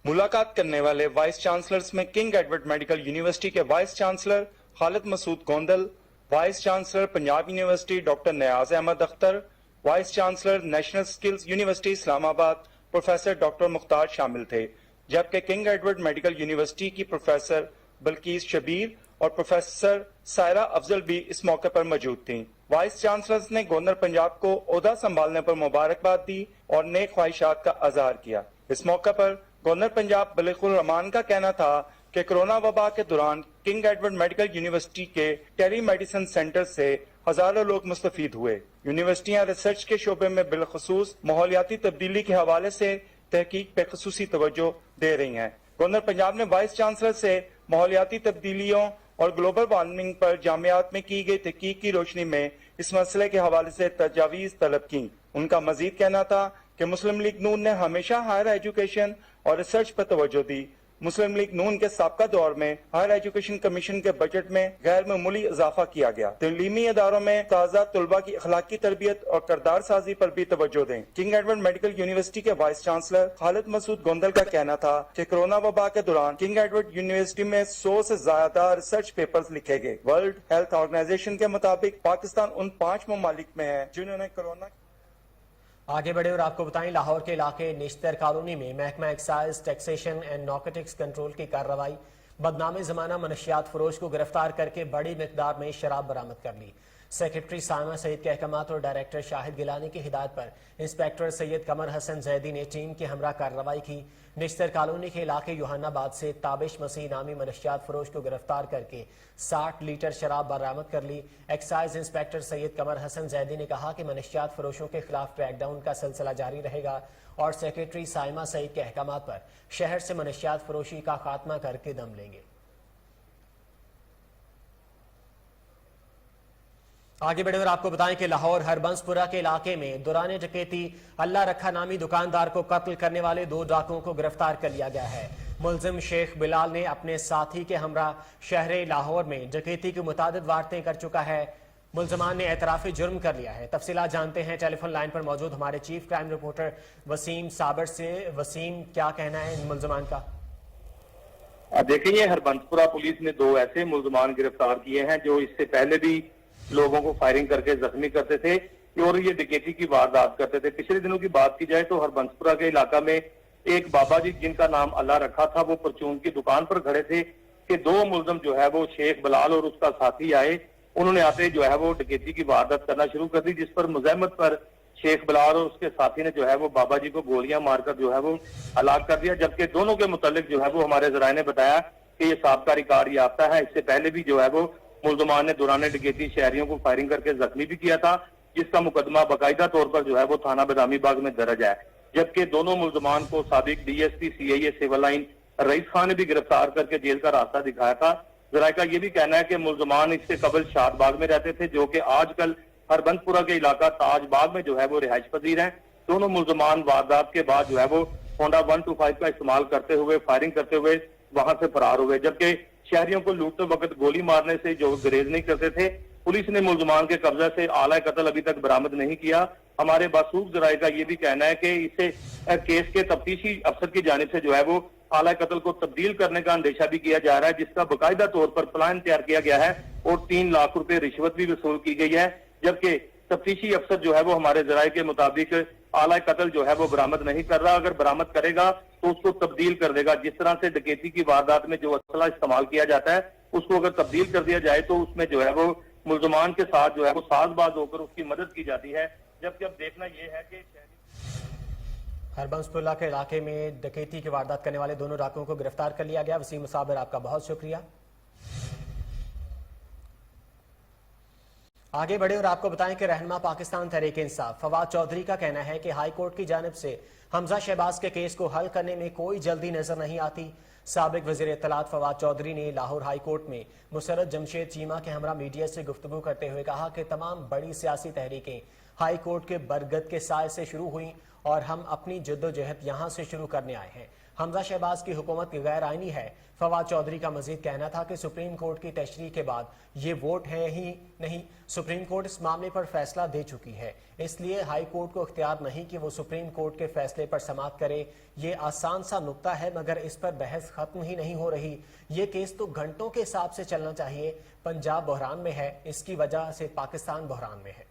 ملاقات کرنے والے وائس چانسلرز میں کنگ ایڈورڈ میڈیکل یونیورسٹی کے vice chancellor Khalid Masood Gondal, vice chancellor Punjab university doctor Niaz Ahmad Akhtar, vice chancellor national skills university Islamabad professor doctor Mukhtar شامل تھے، جبکہ کنگ ایڈورڈ میڈیکل یونیورسٹی کی پروفیسر بلقیس شبیر اور پروفیسر سائرہ افضل بھی اس موقع پر موجود تھیں۔ وائس چانسلرز نے گورنر پنجاب کو عہدہ سنبھالنے پر مبارکباد دی اور نیک خواہشات کا اظہار کیا۔ اس موقع پر گورنر پنجاب بلیغ الرحمان کا کہنا تھا کہ کرونا وبا کے دوران کنگ ایڈورڈ میڈیکل یونیورسٹی کے ٹیلی میڈیسن سینٹر سے ہزاروں لوگ مستفید ہوئے۔ یونیورسٹیاں ریسرچ کے شعبے میں بالخصوص ماحولیاتی تبدیلی کے حوالے سے تحقیق پہ خصوصی توجہ دے رہی ہیں۔ گورنر پنجاب نے وائس چانسلر سے ماحولیاتی تبدیلیوں اور گلوبل وارمنگ پر جامعات میں کی گئی تحقیق کی روشنی میں اس مسئلے کے حوالے سے تجاویز طلب کی۔ ان کا مزید کہنا تھا کہ مسلم لیگ نون نے ہمیشہ ہائر ایجوکیشن اور ریسرچ پر توجہ دی۔ مسلم لیگ نون کے سابقہ دور میں ہائر ایجوکیشن کمیشن کے بجٹ میں غیر معمولی اضافہ کیا گیا۔ تعلیمی اداروں میں تازہ طلبہ کی اخلاقی تربیت اور کردار سازی پر بھی توجہ دیں۔ کنگ ایڈورڈ میڈیکل یونیورسٹی کے وائس چانسلر خالد مسعود گوندل کا کہنا تھا کہ کرونا وبا کے دوران کنگ ایڈورڈ یونیورسٹی میں 100 سے زیادہ ریسرچ پیپرز لکھے گئے۔ ورلڈ ہیلتھ آرگنائزیشن کے مطابق پاکستان ان 5 ممالک میں ہے جنہوں نے کرونا آگے بڑھے اور آپ کو بتائیں لاہور کے علاقے نشتر کالونی میں محکمہ excise taxation and narcotics control کی کارروائی۔ بدنام زمانہ منشیات فروش کو گرفتار کر کے بڑی مقدار میں شراب برآمد کر لی۔ सेक्रेटरी साइमा सईद के अहकामात और डायरेक्टर शाहिद गिलानी की हिदायत पर इंस्पेक्टर सैयद कमर हसन जैदी ने टीम के हमरा कार्रवाई की। निश्तर कॉलोनी के इलाके यूहानाबाद से ताबिश मसीह नामी मनशियात फरोश को गिरफ्तार करके 60 लीटर शराब बरामद कर ली। एक्साइज इंस्पेक्टर सैयद कमर हसन जैदी ने कहा कि मनशियात फरोशों के खिलाफ क्रैकडाउन का सिलसिला जारी रहेगा और सेक्रेटरी साइमा सईद के अहकामात पर शहर से मनशियात फरोशी का खात्मा करके दम लेंगे। आगे बढ़े और आपको बताएं कि लाहौर हरबंसपुरा के इलाके में दौरान डकैती अल्लाह रखा नामी दुकानदार को कत्ल करने वाले 2 डाकुओं को गिरफ्तार कर लिया गया है। मुलजिम शेख बिलाल ने अपने साथी के हमरा शहर लाहौर में डकैती की मुतादिद वारतें कर चुका है। मुलजमान ने एतराफी जुर्म कर लिया है। तफसीलात जानते हैं टेलीफोन लाइन पर मौजूद हमारे चीफ क्राइम रिपोर्टर वसीम साबर से। वसीम, क्या कहना है इन मुलजमान का? देखिए, हरबंसपुरा पुलिस ने 2 ऐसे मुलजमान गिरफ्तार किए हैं जो इससे पहले भी लोगों को फायरिंग करके जख्मी करते थे और ये डकैती की वारदात करते थे। पिछले दिनों की बात की जाए तो हरबंसपुरा के इलाका में एक बाबा जी जिनका नाम अल्लाह रखा था, वो परचून की दुकान पर खड़े थे कि 2 मुलजम जो है वो शेख बिलाल और उसका साथी आए। उन्होंने आते जो है वो डकैती की वारदात करना शुरू कर दी, जिस पर मुज़ाहमत पर शेख बिलाल और उसके साथी ने जो है वो बाबा जी को गोलियां मारकर जो है वो हलाक कर दिया। जबकि दोनों के मुतालिक जो है वो हमारे जराए ने बताया कि ये साबका रिकॉर्ड याफ्ता है। इससे पहले भी जो है वो मुलजमान ने दौरान डकैती शहरियों को फायरिंग करके जख्मी भी किया था, जिसका मुकदमा बाकायदा तौर पर जो है वो थाना बदामी बाग में दर्ज है। जबकि दोनों मुलजमान को साबिक DSP CIA civil line rice Khan ने भी गिरफ्तार करके जेल का रास्ता दिखाया था। जराये का ये भी कहना है कि मुलजमान इससे कबल शादबाग में रहते थे, जो कि आजकल हरबंसपुरा के इलाका ताजबाग में जो है वो रिहाइश पजीर है। दोनों मुलजमान वारदात के बाद जो है वो होंडा 125 का इस्तेमाल करते हुए फायरिंग करते हुए वहां से फरार हुए। जबकि शहरियों को लूटते वक्त गोली मारने से जो गुरेज नहीं करते थे, पुलिस ने मुलजमान के कब्जा से आला कत्ल अभी तक बरामद नहीं किया। हमारे बासूक जराये का ये भी कहना है कि इसे केस के तफ्तीशी अफसर की जानिब से जो है वो आला कत्ल को तब्दील करने का अंदेशा भी किया जा रहा है, जिसका बाकायदा तौर पर प्लान तैयार किया गया है और 3 लाख रुपए रिश्वत भी वसूल की गई है। जबकि तफ्तीशी अफसर जो है वो हमारे जराये के मुताबिक आला कत्ल जो है वो बरामद नहीं कर रहा, अगर बरामद करेगा तो उसको तब्दील कर देगा। जिस तरह से डकैती की वारदात में जो असला इस्तेमाल किया जाता है उसको अगर तब्दील कर दिया जाए तो उसमें जो है वो मुलजमान के साथ जो है वो साजबाज होकर उसकी मदद की जाती है। जबकि अब देखना यह है कि हरबंसपुरा के इलाके में डकैती की वारदात करने वाले दोनों डाकुओं को गिरफ्तार कर लिया गया। वसीम साबिर, आपका बहुत शुक्रिया। आगे बढ़े और आपको बताएं कि रहनुमा पाकिस्तान तहरीक इंसाफ फवाद चौधरी का कहना है कि हाई कोर्ट की जानिब से हमजा शहबाज के केस को हल करने में कोई जल्दी नजर नहीं आती। साबिक वजीर इत्तलात फवाद चौधरी ने लाहौर हाई कोर्ट में मुसरत जमशेद चीमा के हमरा मीडिया से गुफ्तगू करते हुए कहा कि तमाम बड़ी सियासी तहरीकें हाई कोर्ट के बरगद के साय से शुरू हुई और हम अपनी जद्दोजहद यहाँ से शुरू करने आए हैं। हमजा शहबाज की हुकूमत गैर आइनी है। फवाद चौधरी का मजीद कहना था कि सुप्रीम कोर्ट की तशरीह के बाद ये वोट है ही नहीं, सुप्रीम कोर्ट इस मामले पर फैसला दे चुकी है, इसलिए हाई कोर्ट को इख्तियार नहीं कि वो सुप्रीम कोर्ट के फैसले पर समाअत करे। ये आसान सा नुक्ता है मगर इस पर बहस खत्म ही नहीं हो रही। ये केस तो घंटों के हिसाब से चलना चाहिए। पंजाब बहरान में है, इसकी वजह से पाकिस्तान बहरान में है।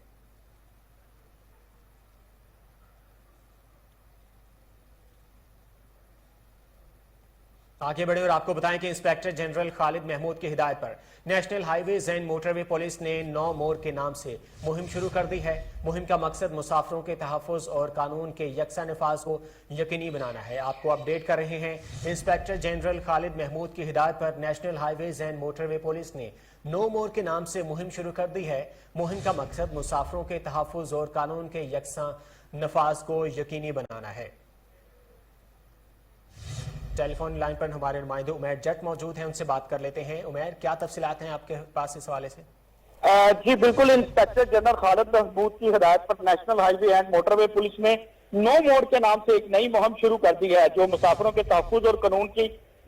आगे बढ़े और आपको बताएं कि इंस्पेक्टर जनरल खालिद महमूद की हिदायत पर national highways and motorway police ने 9 मोर के नाम से मुहिम शुरू कर दी है। मुहिम का मकसद मुसाफिरों के तहफ़्फ़ुज़ और कानून के यकसा नफाज को यकीनी बनाना है। आपको अपडेट कर रहे हैं, इंस्पेक्टर जनरल खालिद महमूद की हिदायत पर national highways and motorway police ने 9 मोर के नाम से मुहिम शुरू कर दी है। मुहिम का मकसद मुसाफिरों के तहफ़्फ़ुज़ और कानून के यकसा नफाज को यकीनी बनाना है। टेलीफोन लाइन पर हमारे नुमाइंदे उमैर जट मौजूद हैं, उनसे बात कर लेते हैं। उमैर, क्या तफसीलात हैं आपके पास इस हवाले से? जी बिल्कुल, इंस्पेक्टर जनरल खालिद महमूद की हिदायत पर national highway and motorway police ने 9 मोड़ के नाम से एक नई मुहिम शुरू कर दी है, जो मुसाफिरों के तहफ़्फ़ुज़ और कानून की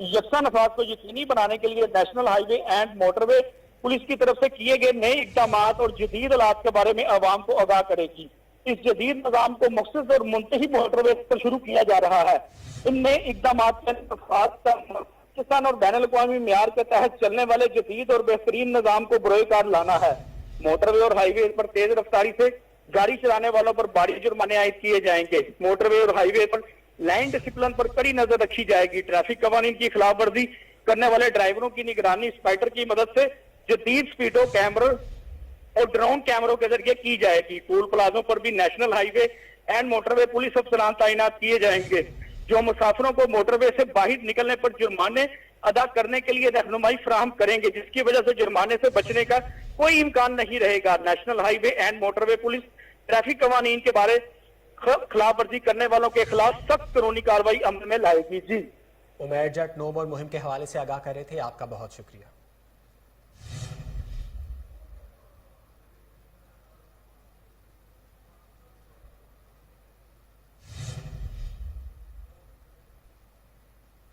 यकसा नफाज को यकीनी बनाने के लिए national highway and motorway police की तरफ से किए गए नए इक़दाम और जदीद हालात के बारे में अवाम को आगाह करेगी। इस जदीद निज़ाम को मखसूस और मुंतही मोटरवे पर शुरू किया जा रहा है। इन नए इक़दाम पाकिस्तान और बैनुल-अक़वामी मियार के तहत चलने वाले जदीद और बेहतरीन निज़ाम को बरोए-कार लाना है। मोटरवे और हाईवे पर तेज रफ्तारी से गाड़ी चलाने वालों पर भारी जुर्माने आयद किए जाएंगे। मोटरवे और हाईवे पर लाइन डिसिप्लिन पर कड़ी नजर रखी जाएगी। ट्रैफिक कवानीन की खिलाफ वर्जी करने वाले ड्राइवरों की निगरानी स्पाइडर की मदद से जदीद स्पीडो कैमरा और ड्रोन कैमरों के जरिए की जाएगी। टोल प्लाजों पर भी national highway and motorway police अफसरान तैनात किए जाएंगे, जो मुसाफिरों को मोटरवे से बाहर निकलने पर जुर्माने अदा करने के लिए रहनुमाई फराहम करेंगे, जिसकी वजह से जुर्माने से बचने का कोई इम्कान नहीं रहेगा। National highway and motorway police traffic कवानीन के बारे खिलाफ वर्जी करने वालों के खिलाफ सख्त कानूनी कार्रवाई अमल में लाएगी। जी उमैर जट नो मोर मुहिम के हवाले से आगाह कर रहे थे, आपका बहुत शुक्रिया।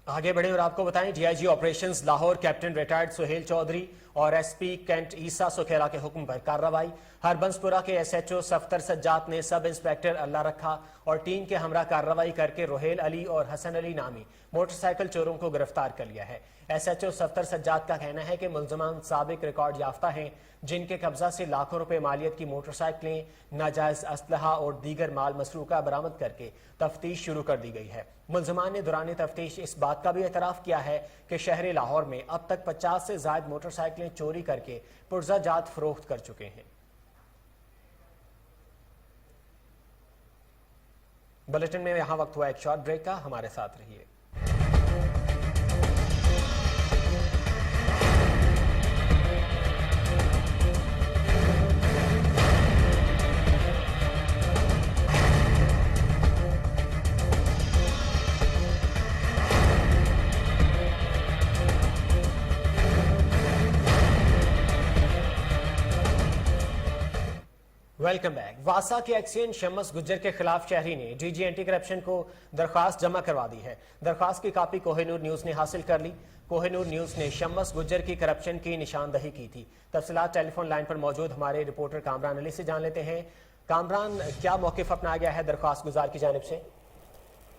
आगे बढ़े और आपको बताएं, DIG operations Lahore captain retired Suhail Chaudhry और एसपी कैंट ईसा सुखेला के हुक्म पर कार्रवाई। हरबंसपुरा के एसएचओ सफ्तर सज्जाद ने सब इंस्पेक्टर अल्लाह रखा और टीम के हमरा कार्रवाई करके रोहेल अली और हसन अली नामी मोटरसाइकिल चोरों को गिरफ्तार कर लिया है। एसएचओ सफ्तर सज्जाद का कहना है कि मुल्जमान साबिक रिकॉर्ड याफ्ता हैं, जिनके कब्जा से लाखों रुपए मालियत की मोटरसाइकिलें, नाजायज असलहा और दीगर माल मसरूका बरामद करके तफ्तीश शुरू कर दी गई है। मुल्जमान ने दौरान तफ्तीश इस बात का भी एतराफ़ किया है कि शहर लाहौर में अब तक 50 से ज़ायद मोटरसाइकिलें चोरी करके पुर्जा जात फरोख्त कर चुके हैं। बुलेटिन में यहाँ वक्त हुआ एक शॉर्ट ब्रेक का, हमारे साथ रहिए। Welcome back. वासा के एक्सीएन शम्स गुज्जर के खिलाफ शहरी ने डीजी एंटी करप्शन को दरखास्त जमा करवा दी है। दरखास्त की कापी कोहिनूर न्यूज ने हासिल कर ली। कोहिनूर न्यूज ने शम्स गुज्जर की करप्शन की निशानदही की थी। तफसीलात टेलीफोन लाइन पर मौजूद हमारे रिपोर्टर कामरान अली से जान लेते हैं। कामरान, क्या मौकिफ अपनाया गया है दरखास्त गुजार की जानिब से?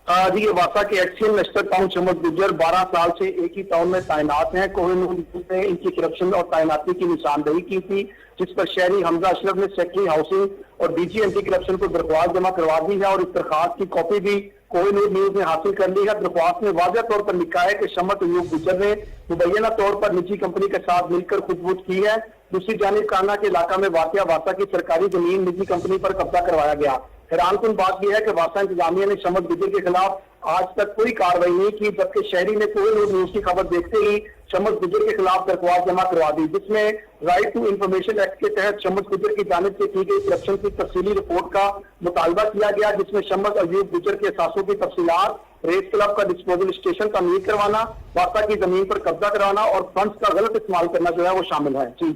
जी, ये वासा के एक्सीएन लेस्टर टाउन शम्स गुज्जर 12 साल से एक ही टाउन में तैनात हैं। कोहिनूर न्यूज ने इनकी करप्शन और तैनाती की निशानदही की थी, जिस पर शहरी हमजा अशरफ ने सेक्रेटरी हाउसिंग और डीजी एंटी करप्शन को दरख्वास्त जमा करवा दी है और इस दरख्वास्त की कॉपी भी कोहिनूर न्यूज ने हासिल कर ली है। दरख्वास्त में वाज़ेह तौर पर लिखा है कि शम्स अयूब गुज्जर ने मुबैना तौर पर निजी कंपनी के साथ मिलकर खुदबुद की है। दूसरी जानिब काना के इलाका में वाक़या वासा की सरकारी जमीन निजी कंपनी पर कब्जा करवाया गया। हैरानकुन बात यह है कि वासा इंतजामिया ने शम्स गुज्जर के खिलाफ आज तक कोई कार्रवाई नहीं की, जबकि शहरी ने कोहिनूर न्यूज की खबर देखते ही शम्स गुज्जर के खिलाफ दरख्वास्त जमा करवा दी, जिसमें राइट टू इंफॉर्मेशन एक्ट के तहत शम्स गुज्जर की जानिब से की गई करप्शन की तफसीली रिपोर्ट का मुतालबा किया गया, जिसमें शम्स अयूब गुज्जर के असासों की तफसीलात, रेस क्लब का डिस्पोजल स्टेशन तमीर करवाना, वासा की जमीन पर कब्जा करवाना और फंड्स का गलत इस्तेमाल करना जो है वो शामिल है। जी,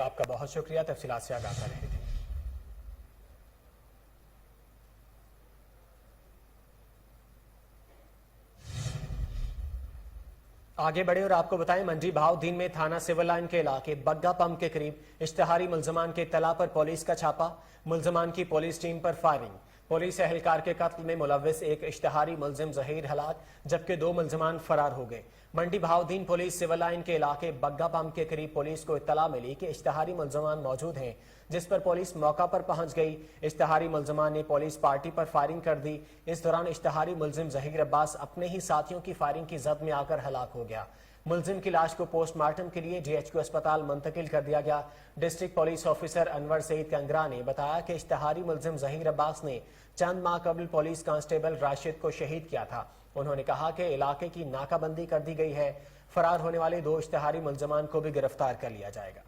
आपका बहुत शुक्रिया, तफसीलात से आगाह कर रहे थे। आगे बढ़े और आपको बताएं, मंडी भावदीन में थाना सिविल लाइन के इलाके बग्गा पंप के करीब इश्तिहारी मुल्जमान के तला पर पुलिस का छापा। मुल्जमान की पुलिस टीम पर फायरिंग। पुलिस एहलकार के कत्ल में मुलव्विस एक इश्तिहारी मुलजिम जहीर हलाक, जबकि 2 मुल्जमान फरार हो गए। मंडी भावदीन पुलिस सिविल लाइन के इलाके बग्गा पंप के करीब पुलिस को इत्तला मिली कि इश्तिहारी मुल्जमान मौजूद हैं, जिस पर पुलिस मौका पर पहुंच गई। इश्तिहारी मुल्जमान ने पुलिस पार्टी पर फायरिंग कर दी। इस दौरान इश्तिहारी मुल्जिम जहीर अब्बास अपने ही साथियों की फायरिंग की जद में आकर हलाक हो गया। मुल्जिम की लाश को पोस्टमार्टम के लिए DHQ अस्पताल मुंतकिल कर दिया गया। District police officer Anwar Saeed Kangra ने बताया कि इश्तिहारी मुल्जिम जहीर अब्बास ने चंद माह कबल पुलिस कांस्टेबल राशिद को शहीद किया था। उन्होंने कहा कि इलाके की नाकाबंदी कर दी गई है। फरार होने वाले 2 इश्तिहारी मुल्जमान को भी गिरफ्तार कर लिया जाएगा।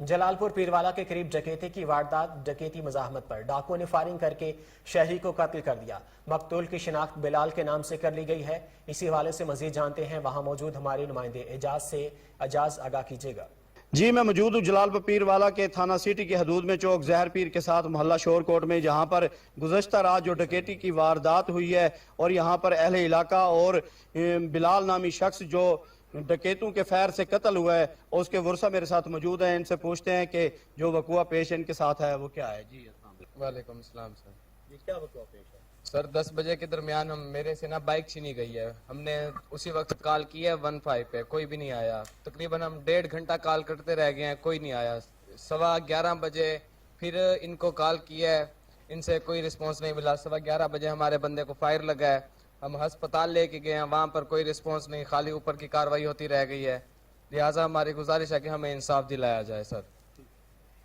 जलालपुर पीरवाला के करीब डकैती की वारदात। डकैती मजाहमत पर डाकुओं ने फायरिंग करके शहरी को कत्ल कर दिया। मकतूल की शिनाख्त बिलाल के नाम से कर ली गई है। इसी हवाले से मजीद जानते हैं वहां मौजूद हमारे नुमाइंदे एजाज से। एजाज, आगाह कीजिएगा। जी, मैं मौजूद हूँ जलालपुर पीरवाला के थाना सिटी की हदूद में चौक जहर पीर के साथ मोहल्ला शोरकोट में, जहाँ पर गुज़श्ता रात जो डकैती की वारदात हुई है और यहाँ पर अहले इलाका और बिलाल नामी शख्स जो डकैतों के फैर से कत्ल हुआ है, उसके वर्सा मेरे साथ मौजूद हैं। इनसे पूछते हैं कि जो वक़ुआ पेश इनके साथ है वो क्या है। जी, वालेकुम अस्सलाम सर। जी, क्या वक़ुआ पेश है? सर 10 बजे के दरमियान मेरे से ना बाइक छीनी गई है। हमने उसी वक्त कॉल की है 15 पे, कोई भी नहीं आया। तकरीबन हम 1.5 घंटा कॉल करते रह गए हैं, कोई नहीं आया। 11:15 बजे फिर इनको कॉल किया है, इनसे कोई रिस्पांस नहीं मिला। 11:15 बजे हमारे बंदे को फायर लगा है, ہم ہسپتال لے کے گئے ہیں, وہاں پر کوئی رسپانس نہیں, خالی اوپر کی کاروائی ہوتی رہ گئی ہے. لہٰذا ہماری گزارش ہے کہ ہمیں انصاف دلایا جائے سر.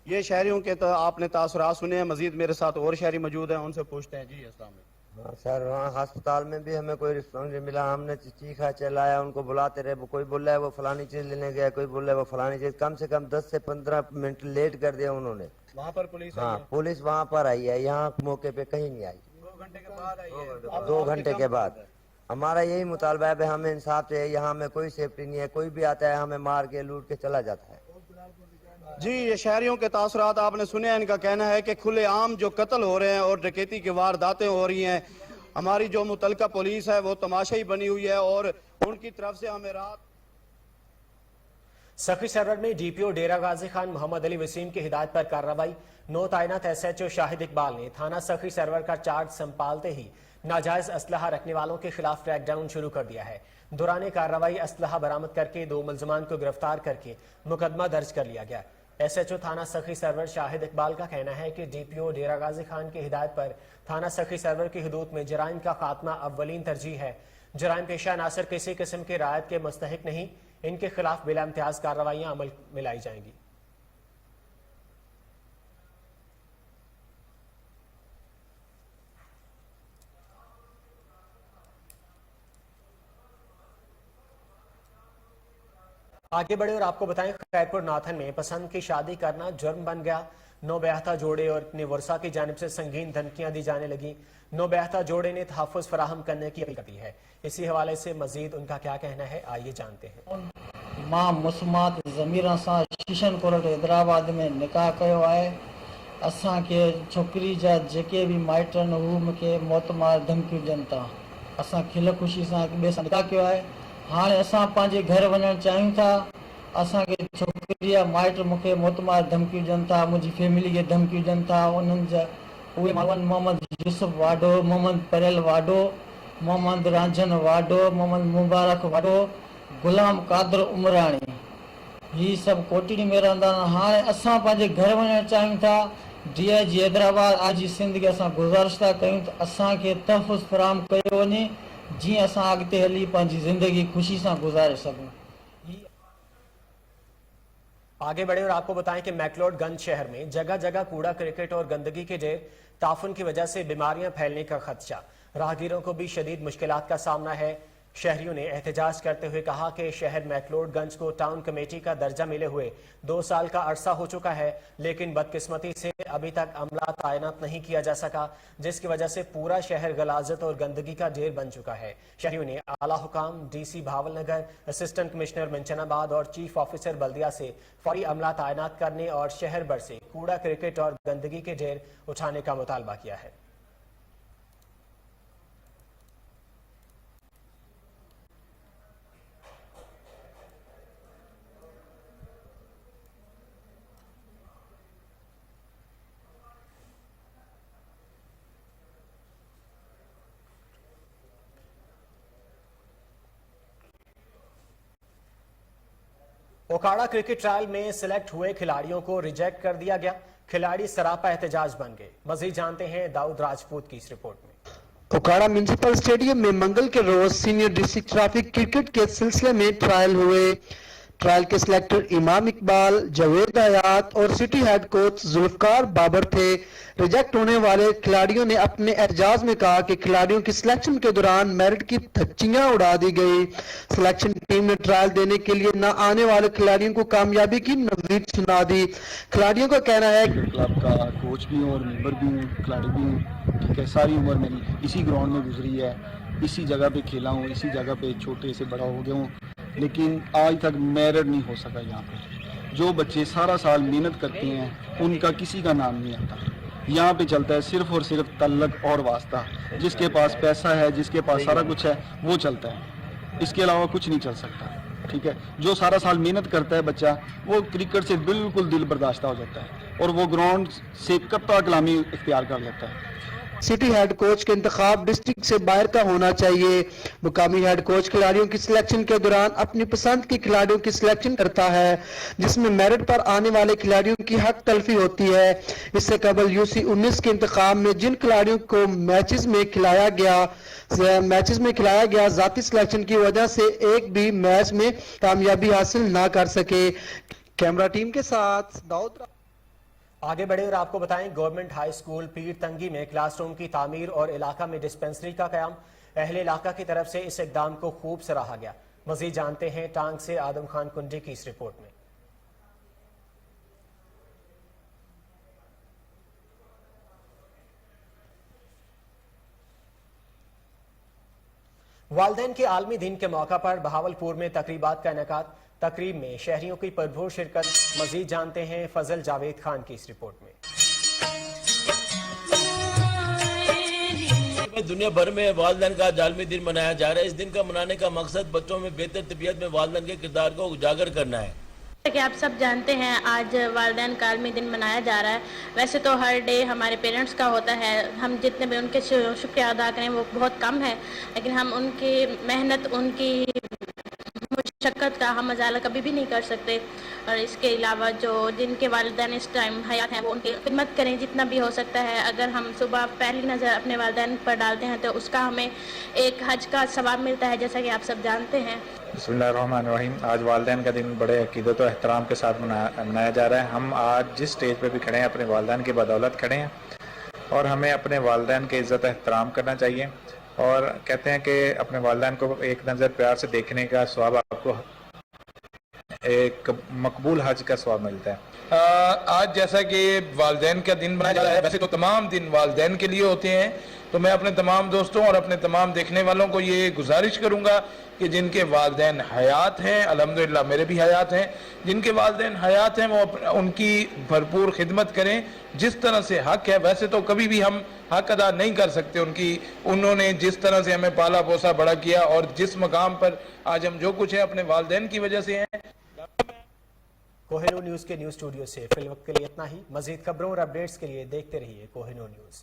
یہ شہریوں کے تو آپ نے تاثرات سنے ہیں, مزید میرے ساتھ اور شہری موجود ہیں, ان سے پوچھتے ہیں. جی السلام علیکم. سر وہاں ہسپتال میں بھی ہمیں کوئی رسپانس نہیں ملا. ہم نے چیخا چلایا, ان کو بلاتے رہے, کوئی بول رہا ہے وہ فلانی چیز لینے گیا, کوئی بول رہا ہے وہ فلانی چیز. کم سے کم 10 سے 15 منٹ لیٹ کر دیا انہوں نے. وہاں پر پولیس ہاں پولیس وہاں پر آئی ہے, یہاں موقع پہ کہیں نہیں آئی. 2 گھنٹے کے بعد. ہمارا یہی مطالبہ ہے, ہمیں انصاف چاہیے. یہاں میں کوئی سیفٹی نہیں ہے, کوئی بھی آتا ہے ہمیں مار کے لوٹ کے چلا جاتا ہے. جی یہ شہریوں کے تاثرات آپ نے سنے ہیں. ان کا کہنا ہے کہ کھلے عام جو قتل ہو رہے ہیں اور ڈکیتی کی وارداتیں ہو رہی ہیں, ہماری جو متعلقہ پولیس ہے وہ تماشائی بنی ہوئی ہے اور ان کی طرف سے ہمیں رات. سخی سرور میں ڈی پی او ڈیرہ غازی خان محمد علی وسیم کی ہدایت پر کارروائی. نو تعینات ایس ایچ او شاہد اقبال نے تھانہ سخی سرور کا چارج سنبھالتے ہی ناجائز اسلحہ رکھنے والوں کے خلاف کریک ڈاؤن شروع کر دیا ہے. دوران کارروائی اسلحہ برآمد کر کے 2 ملزمان کو گرفتار کر کے مقدمہ درج کر لیا گیا. ایس ایچ او تھانہ سخی سرور شاہد اقبال کا کہنا ہے کہ ڈی پی او ڈیرہ غازی خان کی ہدایت پر تھانہ سخی سرور کی حدود میں جرائم کا خاتمہ اولین ترجیح ہے. جرائم پیشہ عناصر کسی قسم کی رعایت کے مستحق نہیں, ان کے خلاف بلا امتیاز کارروائیاں عمل میں لائی جائیں گی. آگے بڑھے اور آپ کو بتائیں, خیرپور ناتھن میں پسند کی شادی کرنا جرم بن گیا. نو بیاہتا جوڑے اور اپنے ورثہ کی جانب سے سنگین دھمکیاں دی جانے لگیں. نو بیاہتا جوڑے نے تحفظ فراہم کرنے کی اپیل کی ہے. اسی حوالے سے مزید ان کا کیا کہنا ہے, آئیے جانتے ہیں. मां मुस्मात ज़मीर सां शीशन कोरट हैदराबाद में निकाह कयो आहे. असांखे छोकिरी जा जेके बि माइट आहिनि हू मूंखे मौत मार धमकियूं ॾियनि था. असां खिल ख़ुशी सां हिक ॿिए सां निकाह कयो आहे. हाणे असां पंहिंजे घर वञणु चाहियूं था. असांखे छोकिरी जा माइट मूंखे मौत मार धमकियूं ॾियनि था, मुंहिंजी फैमिली खे धमकियूं ॾियनि था. उन्हनि जा उहे माण्हू मोहम्मद यूसुफ वाडो, मोहम्मद परेल वाडो, मोहम्मद रांझन वाडो, मोहम्मद मुबारक वाडो, गुलाम कादर उमराणी, ही सभु कोटड़ी में रहंदा आहिनि. हाणे असां पंहिंजे घर वञणु चाहियूं था. DIG हैदराबाद आज जी सिंध खे असां गुज़ारिश था कयूं त असांखे तहफ़ुज़ फराहम कयो वञे जीअं असां अॻिते हली पंहिंजी ज़िंदगी ख़ुशी सां गुज़ारे सघूं. आगे बढ़े और आपको बताएं कि मैक्लोडगंज शहर में जगह जगह कूड़ा क्रिकेट और गंदगी के ढेर, ताफुन की वजह से बीमारियां फैलने का खदशा. राहगीरों को भी शदीद मुश्किलात का सामना है. शहरियों ने एहतजाज करते हुए कहा कि शहर मैक्लोडगंज को टाउन कमेटी का दर्जा मिले हुए 2 साल का अरसा हो चुका है, लेकिन बदकिस्मती से अभी तक अमला तैनात नहीं किया जा सका, जिसकी वजह से पूरा शहर गलाजत और गंदगी का ढेर बन चुका है. शहरियों ने आला हुकाम, DC भावलनगर, असिस्टेंट कमिश्नर मंचनाबाद और चीफ ऑफिसर बल्दिया से फौरी अमला तैनात करने और शहर भर से कूड़ा क्रिकेट और गंदगी के ढेर उठाने का मुतालबा किया है. ओकाड़ा क्रिकेट ट्रायल में सिलेक्ट हुए खिलाड़ियों को रिजेक्ट कर दिया गया. खिलाड़ी सरापा एहतजाज बन गए. मजीद जानते हैं दाऊद राजपूत की इस रिपोर्ट में. ओकाड़ा म्यूनिसिपल स्टेडियम में मंगल के रोज सीनियर डिस्ट्रिक्ट ट्रैफिक क्रिकेट के सिलसिले में ट्रायल हुए. ट्रायल के सिलेक्टर इमाम इकबाल, जावेद हयात और city head coach Zulfiqar Babar थे. रिजेक्ट होने वाले खिलाड़ियों ने अपने एहतजाज में कहा कि खिलाड़ियों की सिलेक्शन के दौरान मेरिट की धज्जियां उड़ा दी गई. सिलेक्शन टीम ने ट्रायल देने के लिए न आने वाले खिलाड़ियों को कामयाबी की नवीद सुना दी. खिलाड़ियों का कहना है क्लब का कोच भी हूँ और मेंबर भी हूँ, खिलाड़ी भी हूँ. ठीक है, सारी उम्र मेरी इसी ग्राउंड में गुजरी है, इसी जगह पे खेला हूँ, इसी जगह पे छोटे से बड़ा हो गया हूँ, लेकिन आज तक मेरिट नहीं हो सका. यहाँ पे जो बच्चे सारा साल मेहनत करते हैं उनका किसी का नाम नहीं आता. यहाँ पे चलता है सिर्फ और सिर्फ तल्लक और वास्ता. जिसके पास पैसा है, जिसके पास सारा कुछ है, वो चलता है, इसके अलावा कुछ नहीं चल सकता. ठीक है, जो सारा साल मेहनत करता है बच्चा, वो क्रिकेट से बिल्कुल दिल बर्दाश्ता हो जाता है और वो ग्राउंड से कत्ता कलामी इख्तियार कर लेता है. सिटी हेड कोच का इंतखाब डिस्ट्रिक्ट से बाहर का होना चाहिए। मुकामी हेड कोच खिलाड़ियों की सिलेक्शन के दौरान अपनी पसंद के खिलाड़ियों की सिलेक्शन करता है, जिसमें मेरिट पर आने वाले खिलाड़ियों की हक तलफी होती है। इससे कबल UC-19 के इंतखाब में जिन खिलाड़ियों को मैचेस में खिलाया गया जाती सिलेक्शन की वजह से एक भी मैच में कामयाबी हासिल ना कर सके। कैमरा टीम के साथ दाऊद। आगे बढ़े और आपको बताएं, गवर्नमेंट हाई स्कूल पीर तंगी में क्लासरूम की तामीर और इलाका में डिस्पेंसरी का कयाम। अहले इलाका की तरफ से इस इकदाम को खूब सराहा गया। मजीद जानते हैं टांग से आदम खान कुंडी की इस रिपोर्ट में। वालदैन के आलमी दिन के मौका पर बहावलपुर में तकरीबात का इनेकाद। तकरीब में शहरियों की भरपूर शिरकत। मजीद जानते हैं फजल जावेद खान की इस रिपोर्ट में। दुनिया भर में वालदैन का आलमी दिन मनाया जा रहा है। इस दिन का मनाने का मकसद बच्चों में बेहतर तबीयत में वालदैन के किरदार को उजागर करना है। कि आप सब जानते हैं आज वालदैन का आलमी दिन मनाया जा रहा है। वैसे तो हर डे हमारे पेरेंट्स का होता है, हम जितने भी उनके शुक्रिया अदा करें वो बहुत कम है, लेकिन हम उनकी मेहनत, उनकी मुशक्कत का हम मजाला कभी भी नहीं कर सकते। और इसके अलावा जो जिनके वालिदैन इस टाइम हयात हैं वो उनकी खिदमत करें जितना भी हो सकता है। अगर हम सुबह पहली नज़र अपने वालिदैन पर डालते हैं तो उसका हमें एक हज का सवाब मिलता है, जैसा कि आप सब जानते हैं। बिस्मिल्लाहिर्रहमानिर्रहीम। आज वालिदैन का दिन बड़े अकीदत और एहतराम के साथ मनाया जा रहा है। हम आज जिस स्टेज पे भी खड़े हैं अपने वालिदैन की बदौलत खड़े हैं और हमें अपने वालिदैन के इज़्ज़त एहतराम करना चाहिए। और कहते हैं कि अपने वालिदैन को एक नज़र प्यार से देखने का सवाब आपको एक मकबूल हज का सवाब मिलता है। आज जैसा कि वालिदैन का दिन मनाया जा रहा है, वैसे तो तमाम दिन वालिदैन के लिए होते हैं, तो मैं अपने तमाम दोस्तों और अपने तमाम देखने वालों को ये गुजारिश करूंगा कि जिनके वालिदैन हयात हैं, अल्हम्दुलिल्लाह मेरे भी हयात हैं, जिनके वालिदैन हयात हैं वो उनकी भरपूर खिदमत करें जिस तरह से हक है। वैसे तो कभी भी हम हक अदा नहीं कर सकते उनकी, उन्होंने जिस तरह से हमें पाला पोसा बड़ा किया और जिस मकाम पर आज हम जो कुछ है अपने वालिदैन की वजह से हैं। कोहिनूर न्यूज के न्यूज स्टूडियो से फिल वक्त के लिए इतना ही। मजीद खबरों और अपडेट्स के लिए देखते रहिए कोहिनूर न्यूज।